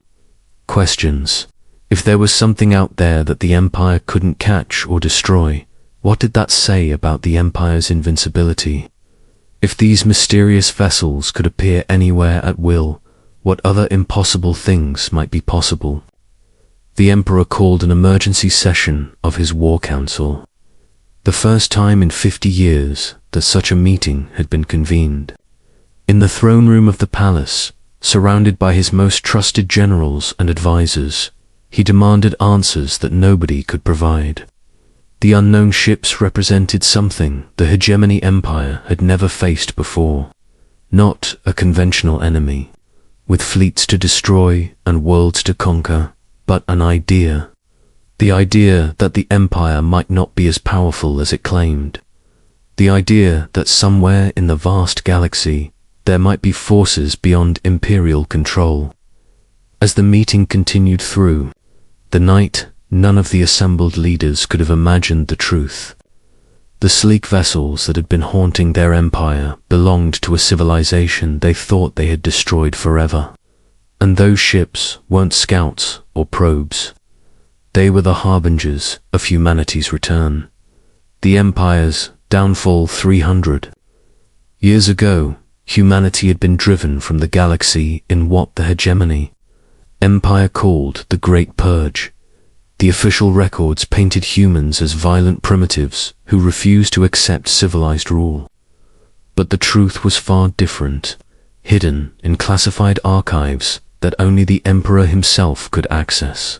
questions. If there was something out there that the Empire couldn't catch or destroy, what did that say about the Empire's invincibility? If these mysterious vessels could appear anywhere at will, what other impossible things might be possible? The Emperor called an emergency session of his war council. the first time in 50 years that such a meeting had been convened. In the throne room of the palace, surrounded by his most trusted generals and advisors, he demanded answers that nobody could provide. The unknown ships represented something the hegemony empire had never faced before. Not a conventional enemy, with fleets to destroy and worlds to conquer, but an idea. The idea that the empire might not be as powerful as it claimed. The idea that somewhere in the vast galaxy there might be forces beyond imperial control. As the meeting continued through the night, none of the assembled leaders could have imagined the truth. The sleek vessels that had been haunting their empire belonged to a civilization they thought they had destroyed forever. And those ships weren't scouts or probes. They were the harbingers of humanity's return. The empire's downfall 300 years ago. Humanity had been driven from the galaxy in what the hegemony empire called the Great Purge. The official records painted humans as violent primitives who refused to accept civilized rule. But the truth was far different, hidden in classified archives that only the emperor himself could access.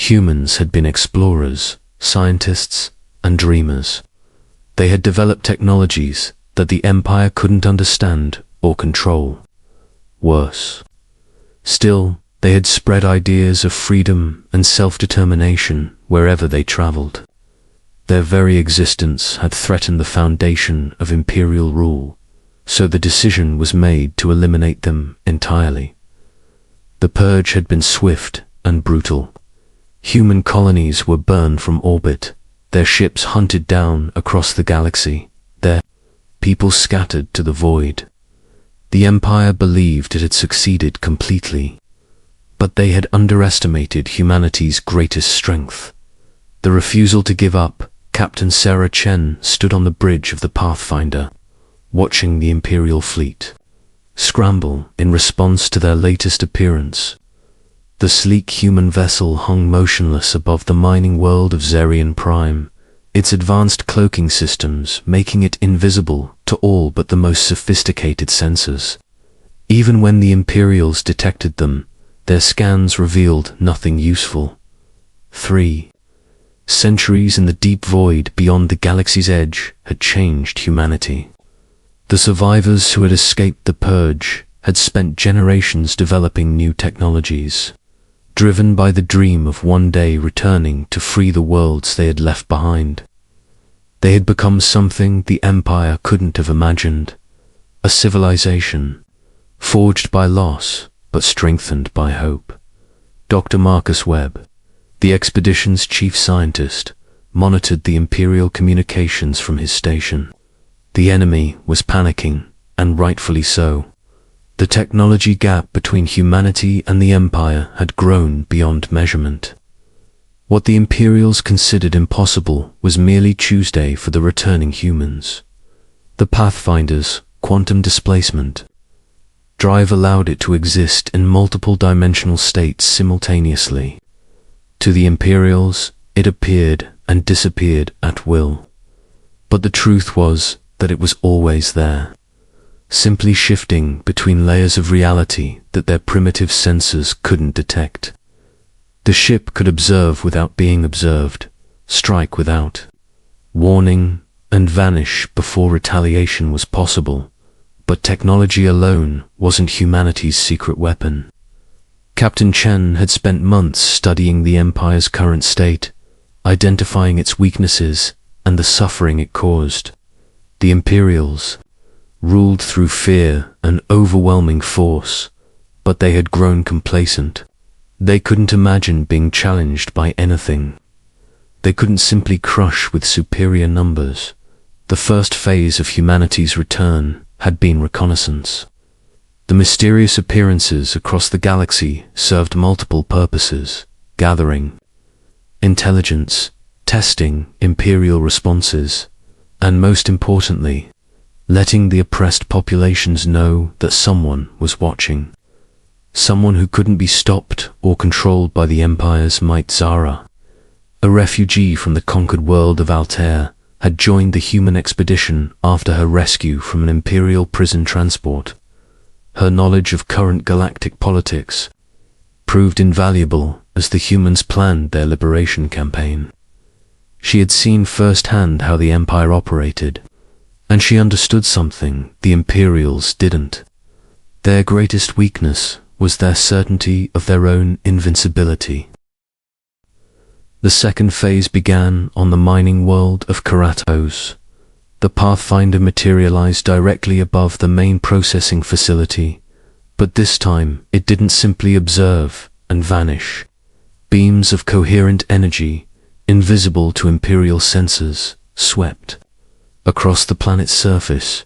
Humans had been explorers, scientists, and dreamers. They had developed technologies that the empire couldn't understand or control. Worse still, they had spread ideas of freedom and self-determination wherever they traveled. Their very existence had threatened the foundation of imperial rule, so the decision was made to eliminate them entirely. The purge had been swift and brutal. Human colonies were burned from orbit, their ships hunted down across the galaxy, their people scattered to the void. The empire believed it had succeeded completely, but they had underestimated humanity's greatest strength. The refusal to give up. Captain Sarah Chen stood on the bridge of the Pathfinder, watching the Imperial fleet scramble in response to their latest appearance. The sleek human vessel hung motionless above the mining world of Zerion Prime, its advanced cloaking systems making it invisible to all but the most sophisticated sensors. Even when the Imperials detected them, their scans revealed nothing useful. 3 centuries in the deep void beyond the galaxy's edge had changed humanity. The survivors who had escaped the purge had spent generations developing new technologies, driven by the dream of one day returning to free the worlds they had left behind. They had become something the empire couldn't have imagined, a civilization forged by loss but strengthened by hope. Dr. Marcus Webb, the expedition's chief scientist, monitored the Imperial communications from his station. The enemy was panicking, and rightfully so. The technology gap between humanity and the Empire had grown beyond measurement. What the Imperials considered impossible was merely Tuesday for the returning humans. The Pathfinder's quantum displacement drive allowed it to exist in multiple dimensional states simultaneously. To the Imperials, it appeared and disappeared at will. But the truth was that it was always there, simply shifting between layers of reality that their primitive sensors couldn't detect. The ship could observe without being observed, strike without warning, and vanish before retaliation was possible. But technology alone wasn't humanity's secret weapon. Captain Chen had spent months studying the Empire's current state, identifying its weaknesses and the suffering it caused. The Imperials ruled through fear and overwhelming force, but they had grown complacent. They couldn't imagine being challenged by anything. They couldn't simply crush with superior numbers. The first phase of humanity's return had been reconnaissance. The mysterious appearances across the galaxy served multiple purposes: gathering intelligence, testing Imperial responses, and most importantly, letting the oppressed populations know that someone was watching. Someone who couldn't be stopped or controlled by the Empire's might. Zara, a refugee from the conquered world of Altair, had joined the human expedition after her rescue from an Imperial prison transport. Her knowledge of current galactic politics proved invaluable as the humans planned their liberation campaign. She had seen firsthand how the Empire operated, and she understood something the Imperials didn't. Their greatest weakness was their certainty of their own invincibility. The second phase began on the mining world of Karatos. The Pathfinder materialized directly above the main processing facility, but this time it didn't simply observe and vanish. Beams of coherent energy, invisible to Imperial sensors, swept across the planet's surface,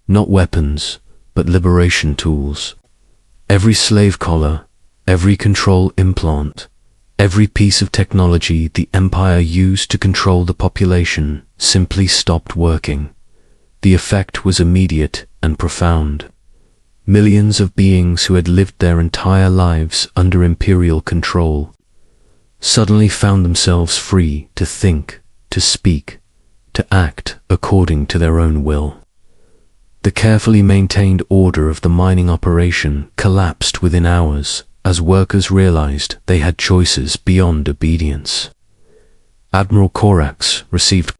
not weapons, but liberation tools. Every slave collar, every control implant, every piece of technology the Empire used to control the population simply stopped working. The effect was immediate and profound. Millions of beings who had lived their entire lives under Imperial control suddenly found themselves free to think, to speak, to act according to their own will. The carefully maintained order of the mining operation collapsed within hours as workers realized they had choices beyond obedience. Admiral Korax received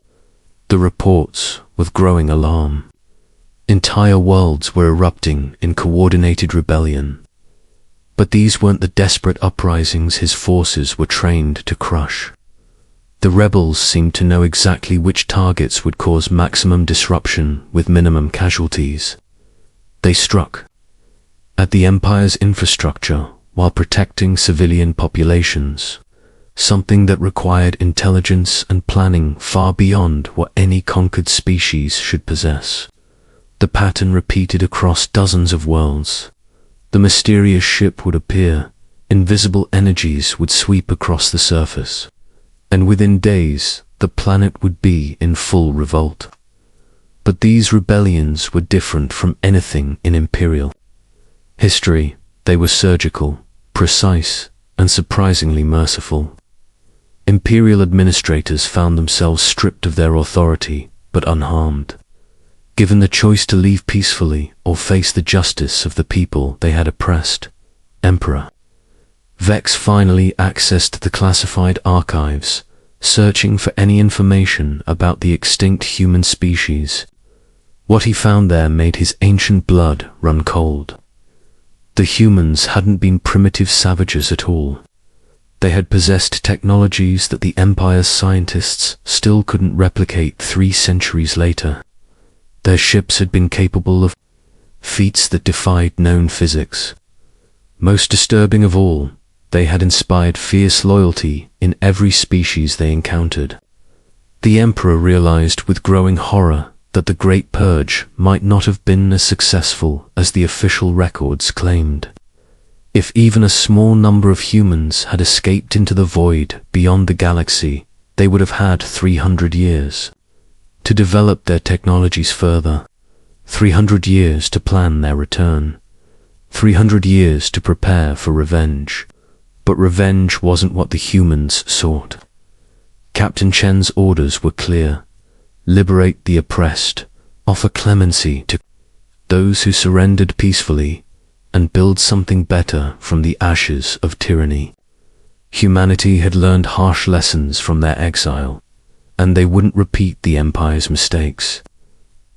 the reports with growing alarm. Entire worlds were erupting in coordinated rebellion. But these weren't the desperate uprisings his forces were trained to crush. The rebels seemed to know exactly which targets would cause maximum disruption with minimum casualties. They struck at the Empire's infrastructure while protecting civilian populations, something that required intelligence and planning far beyond what any conquered species should possess. The pattern repeated across dozens of worlds. The mysterious ship would appear, invisible energies would sweep across the surface, and within days the planet would be in full revolt. But these rebellions were different from anything in Imperial history. They were surgical, precise, and surprisingly merciful. Imperial administrators found themselves stripped of their authority, but unharmed. Given the choice to leave peacefully or face the justice of the people they had oppressed, Emperor Vex finally accessed the classified archives, searching for any information about the extinct human species. What he found there made his ancient blood run cold. The humans hadn't been primitive savages at all. They had possessed technologies that the Empire's scientists still couldn't replicate 3 centuries later. Their ships had been capable of feats that defied known physics. Most disturbing of all, they had inspired fierce loyalty in every species they encountered. The Emperor realized with growing horror that the Great Purge might not have been as successful as the official records claimed. If even a small number of humans had escaped into the void beyond the galaxy, they would have had 300 years to develop their technologies further, 300 years to plan their return, 300 years to prepare for revenge. But revenge wasn't what the humans sought. Captain Chen's orders were clear: liberate the oppressed, offer clemency to those who surrendered peacefully, and build something better from the ashes of tyranny. Humanity had learned harsh lessons from their exile, and they wouldn't repeat the Empire's mistakes.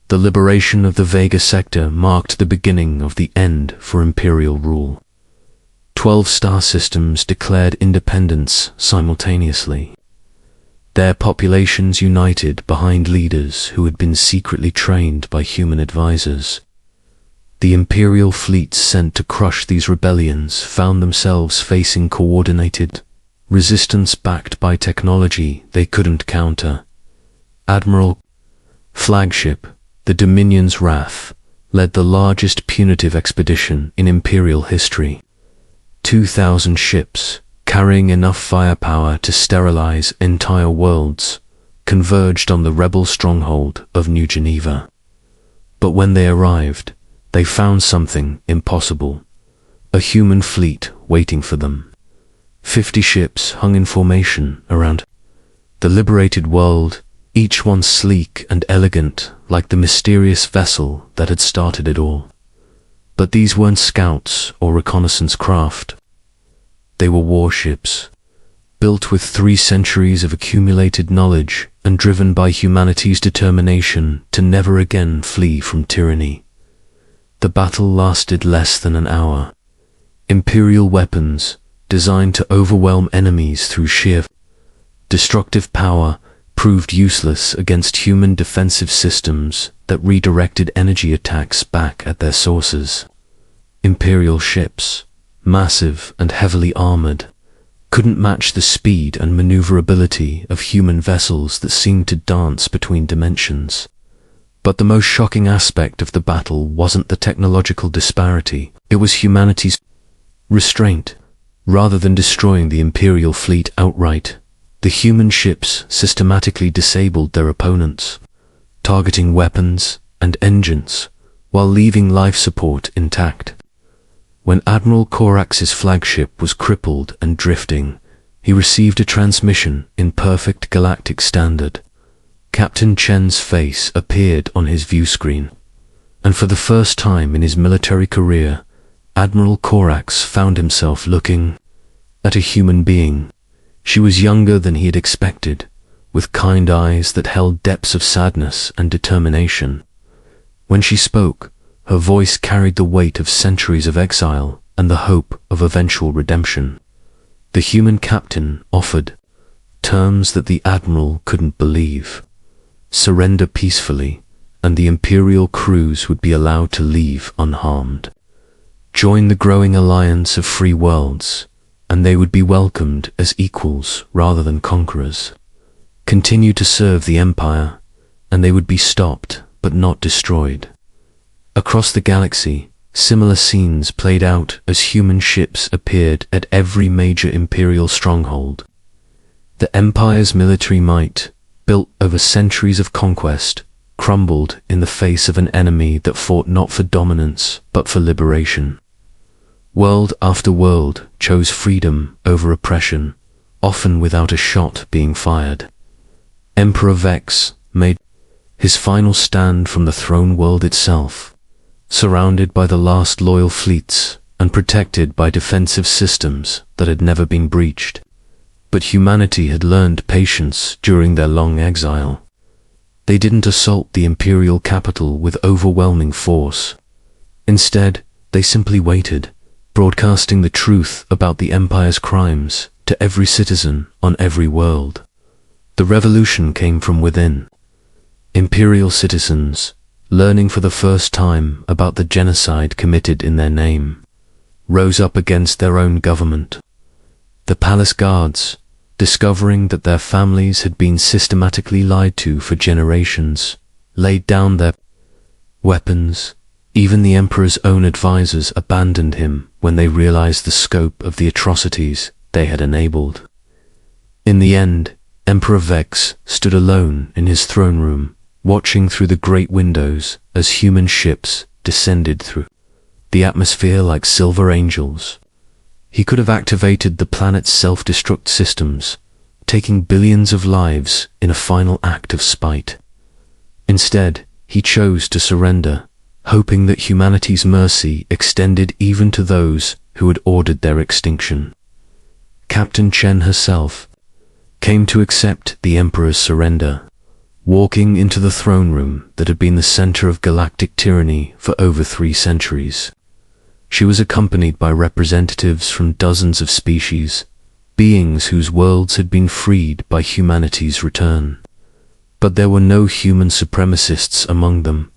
The liberation of the Vega sector marked the beginning of the end for Imperial rule. 12 star systems declared independence simultaneously. Their populations united behind leaders who had been secretly trained by human advisors. The Imperial fleets sent to crush these rebellions found themselves facing coordinated resistance backed by technology they couldn't counter. Admiral Flagship, the Dominion's Wrath, led the largest punitive expedition in Imperial history. 2,000 ships, carrying enough firepower to sterilize entire worlds, converged on the rebel stronghold of New Geneva. But when they arrived, they found something impossible: a human fleet waiting for them. 50 ships hung in formation around the liberated world, each one sleek and elegant like the mysterious vessel that had started it all. But these weren't scouts or reconnaissance craft. They were warships, built with 3 centuries of accumulated knowledge and driven by humanity's determination to never again flee from tyranny. The battle lasted less than an hour. Imperial weapons, designed to overwhelm enemies through sheer destructive power, proved useless against human defensive systems that redirected energy attacks back at their sources. Imperial ships, massive and heavily armored, couldn't match the speed and maneuverability of human vessels that seemed to dance between dimensions. But the most shocking aspect of the battle wasn't the technological disparity, it was humanity's restraint. Rather than destroying the Imperial fleet outright, the human ships systematically disabled their opponents, targeting weapons and engines while leaving life support intact. When Admiral Corax's flagship was crippled and drifting, he received a transmission in perfect galactic standard. Captain Chen's face appeared on his view screen, and for the first time in his military career, Admiral Corax found himself looking at a human being. She was younger than he had expected, with kind eyes that held depths of sadness and determination. When she spoke, her voice carried the weight of centuries of exile and the hope of eventual redemption. The human captain offered terms that the Admiral couldn't believe. Surrender peacefully, and the Imperial crews would be allowed to leave unharmed. Join the growing alliance of free worlds, and they would be welcomed as equals rather than conquerors. Continue to serve the Empire, and they would be stopped but not destroyed. Across the galaxy, similar scenes played out as human ships appeared at every major Imperial stronghold. The Empire's military might, built over centuries of conquest, crumbled in the face of an enemy that fought not for dominance but for liberation. World after world chose freedom over oppression, often without a shot being fired. Emperor Vex made his final stand from the throne world itself, surrounded by the last loyal fleets and protected by defensive systems that had never been breached. But humanity had learned patience during their long exile. They didn't assault the imperial capital with overwhelming force. Instead, they simply waited, broadcasting the truth about the Empire's crimes to every citizen on every world. The revolution came from within. Imperial citizens, learning for the first time about the genocide committed in their name, rose up against their own government. The palace guards, discovering that their families had been systematically lied to for generations, laid down their weapons. Even the Emperor's own advisors abandoned him when they realized the scope of the atrocities they had enabled. In the end, Emperor Vex stood alone in his throne room, watching through the great windows as human ships descended through the atmosphere like silver angels. He could have activated the planet's self-destruct systems, taking billions of lives in a final act of spite. Instead, he chose to surrender, hoping that humanity's mercy extended even to those who had ordered their extinction. Captain Chen herself came to accept the Emperor's surrender, walking into the throne room that had been the center of galactic tyranny for over 3 centuries. She was accompanied by representatives from dozens of species, beings whose worlds had been freed by humanity's return. But there were no human supremacists among them,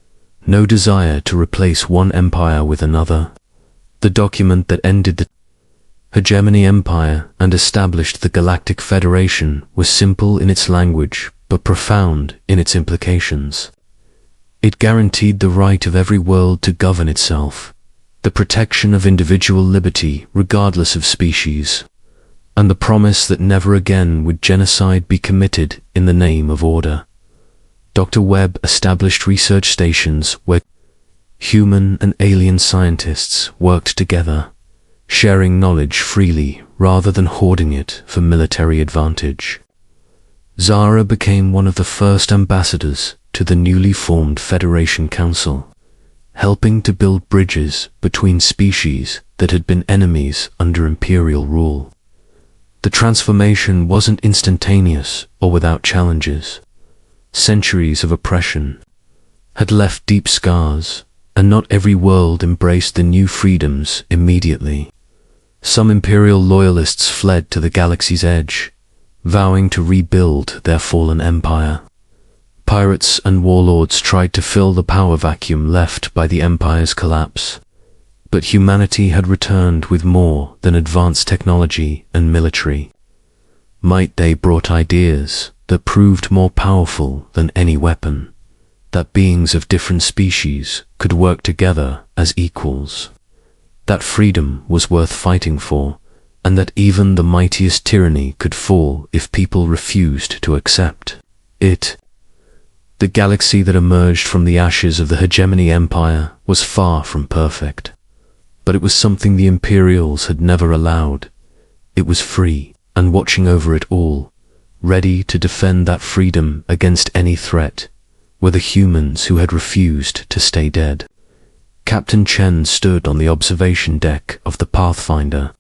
no desire to replace one empire with another. The document that ended the Hegemony Empire and established the Galactic Federation was simple in its language, but profound in its implications. It guaranteed the right of every world to govern itself, the protection of individual liberty regardless of species, and the promise that never again would genocide be committed in the name of order. Dr. Webb established research stations where human and alien scientists worked together, sharing knowledge freely rather than hoarding it for military advantage. Zara became one of the first ambassadors to the newly formed Federation Council, helping to build bridges between species that had been enemies under Imperial rule. The transformation wasn't instantaneous or without challenges. Centuries of oppression had left deep scars, and not every world embraced the new freedoms immediately. Some Imperial loyalists fled to the galaxy's edge, vowing to rebuild their fallen empire. Pirates and warlords tried to fill the power vacuum left by the Empire's collapse, but humanity had returned with more than advanced technology and military. Might they brought ideas that proved more powerful than any weapon, that beings of different species could work together as equals, that freedom was worth fighting for, and that even the mightiest tyranny could fall if people refused to accept it. The galaxy that emerged from the ashes of the Hegemony Empire was far from perfect, but it was something the Imperials had never allowed. It was free and watching over it all, ready to defend that freedom against any threat, were the humans who had refused to stay dead. Captain Chen stood on the observation deck of the Pathfinder,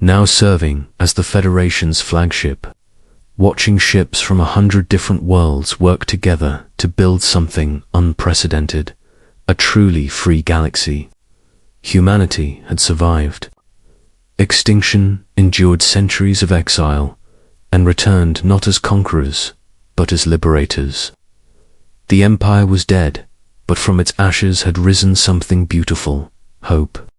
now serving as the Federation's flagship, watching ships from 100 different worlds work together to build something unprecedented, a truly free galaxy. Humanity had survived. Extinction endured centuries of exile and returned not as conquerors, but as liberators. The Empire was dead, but from its ashes had risen something beautiful, hope.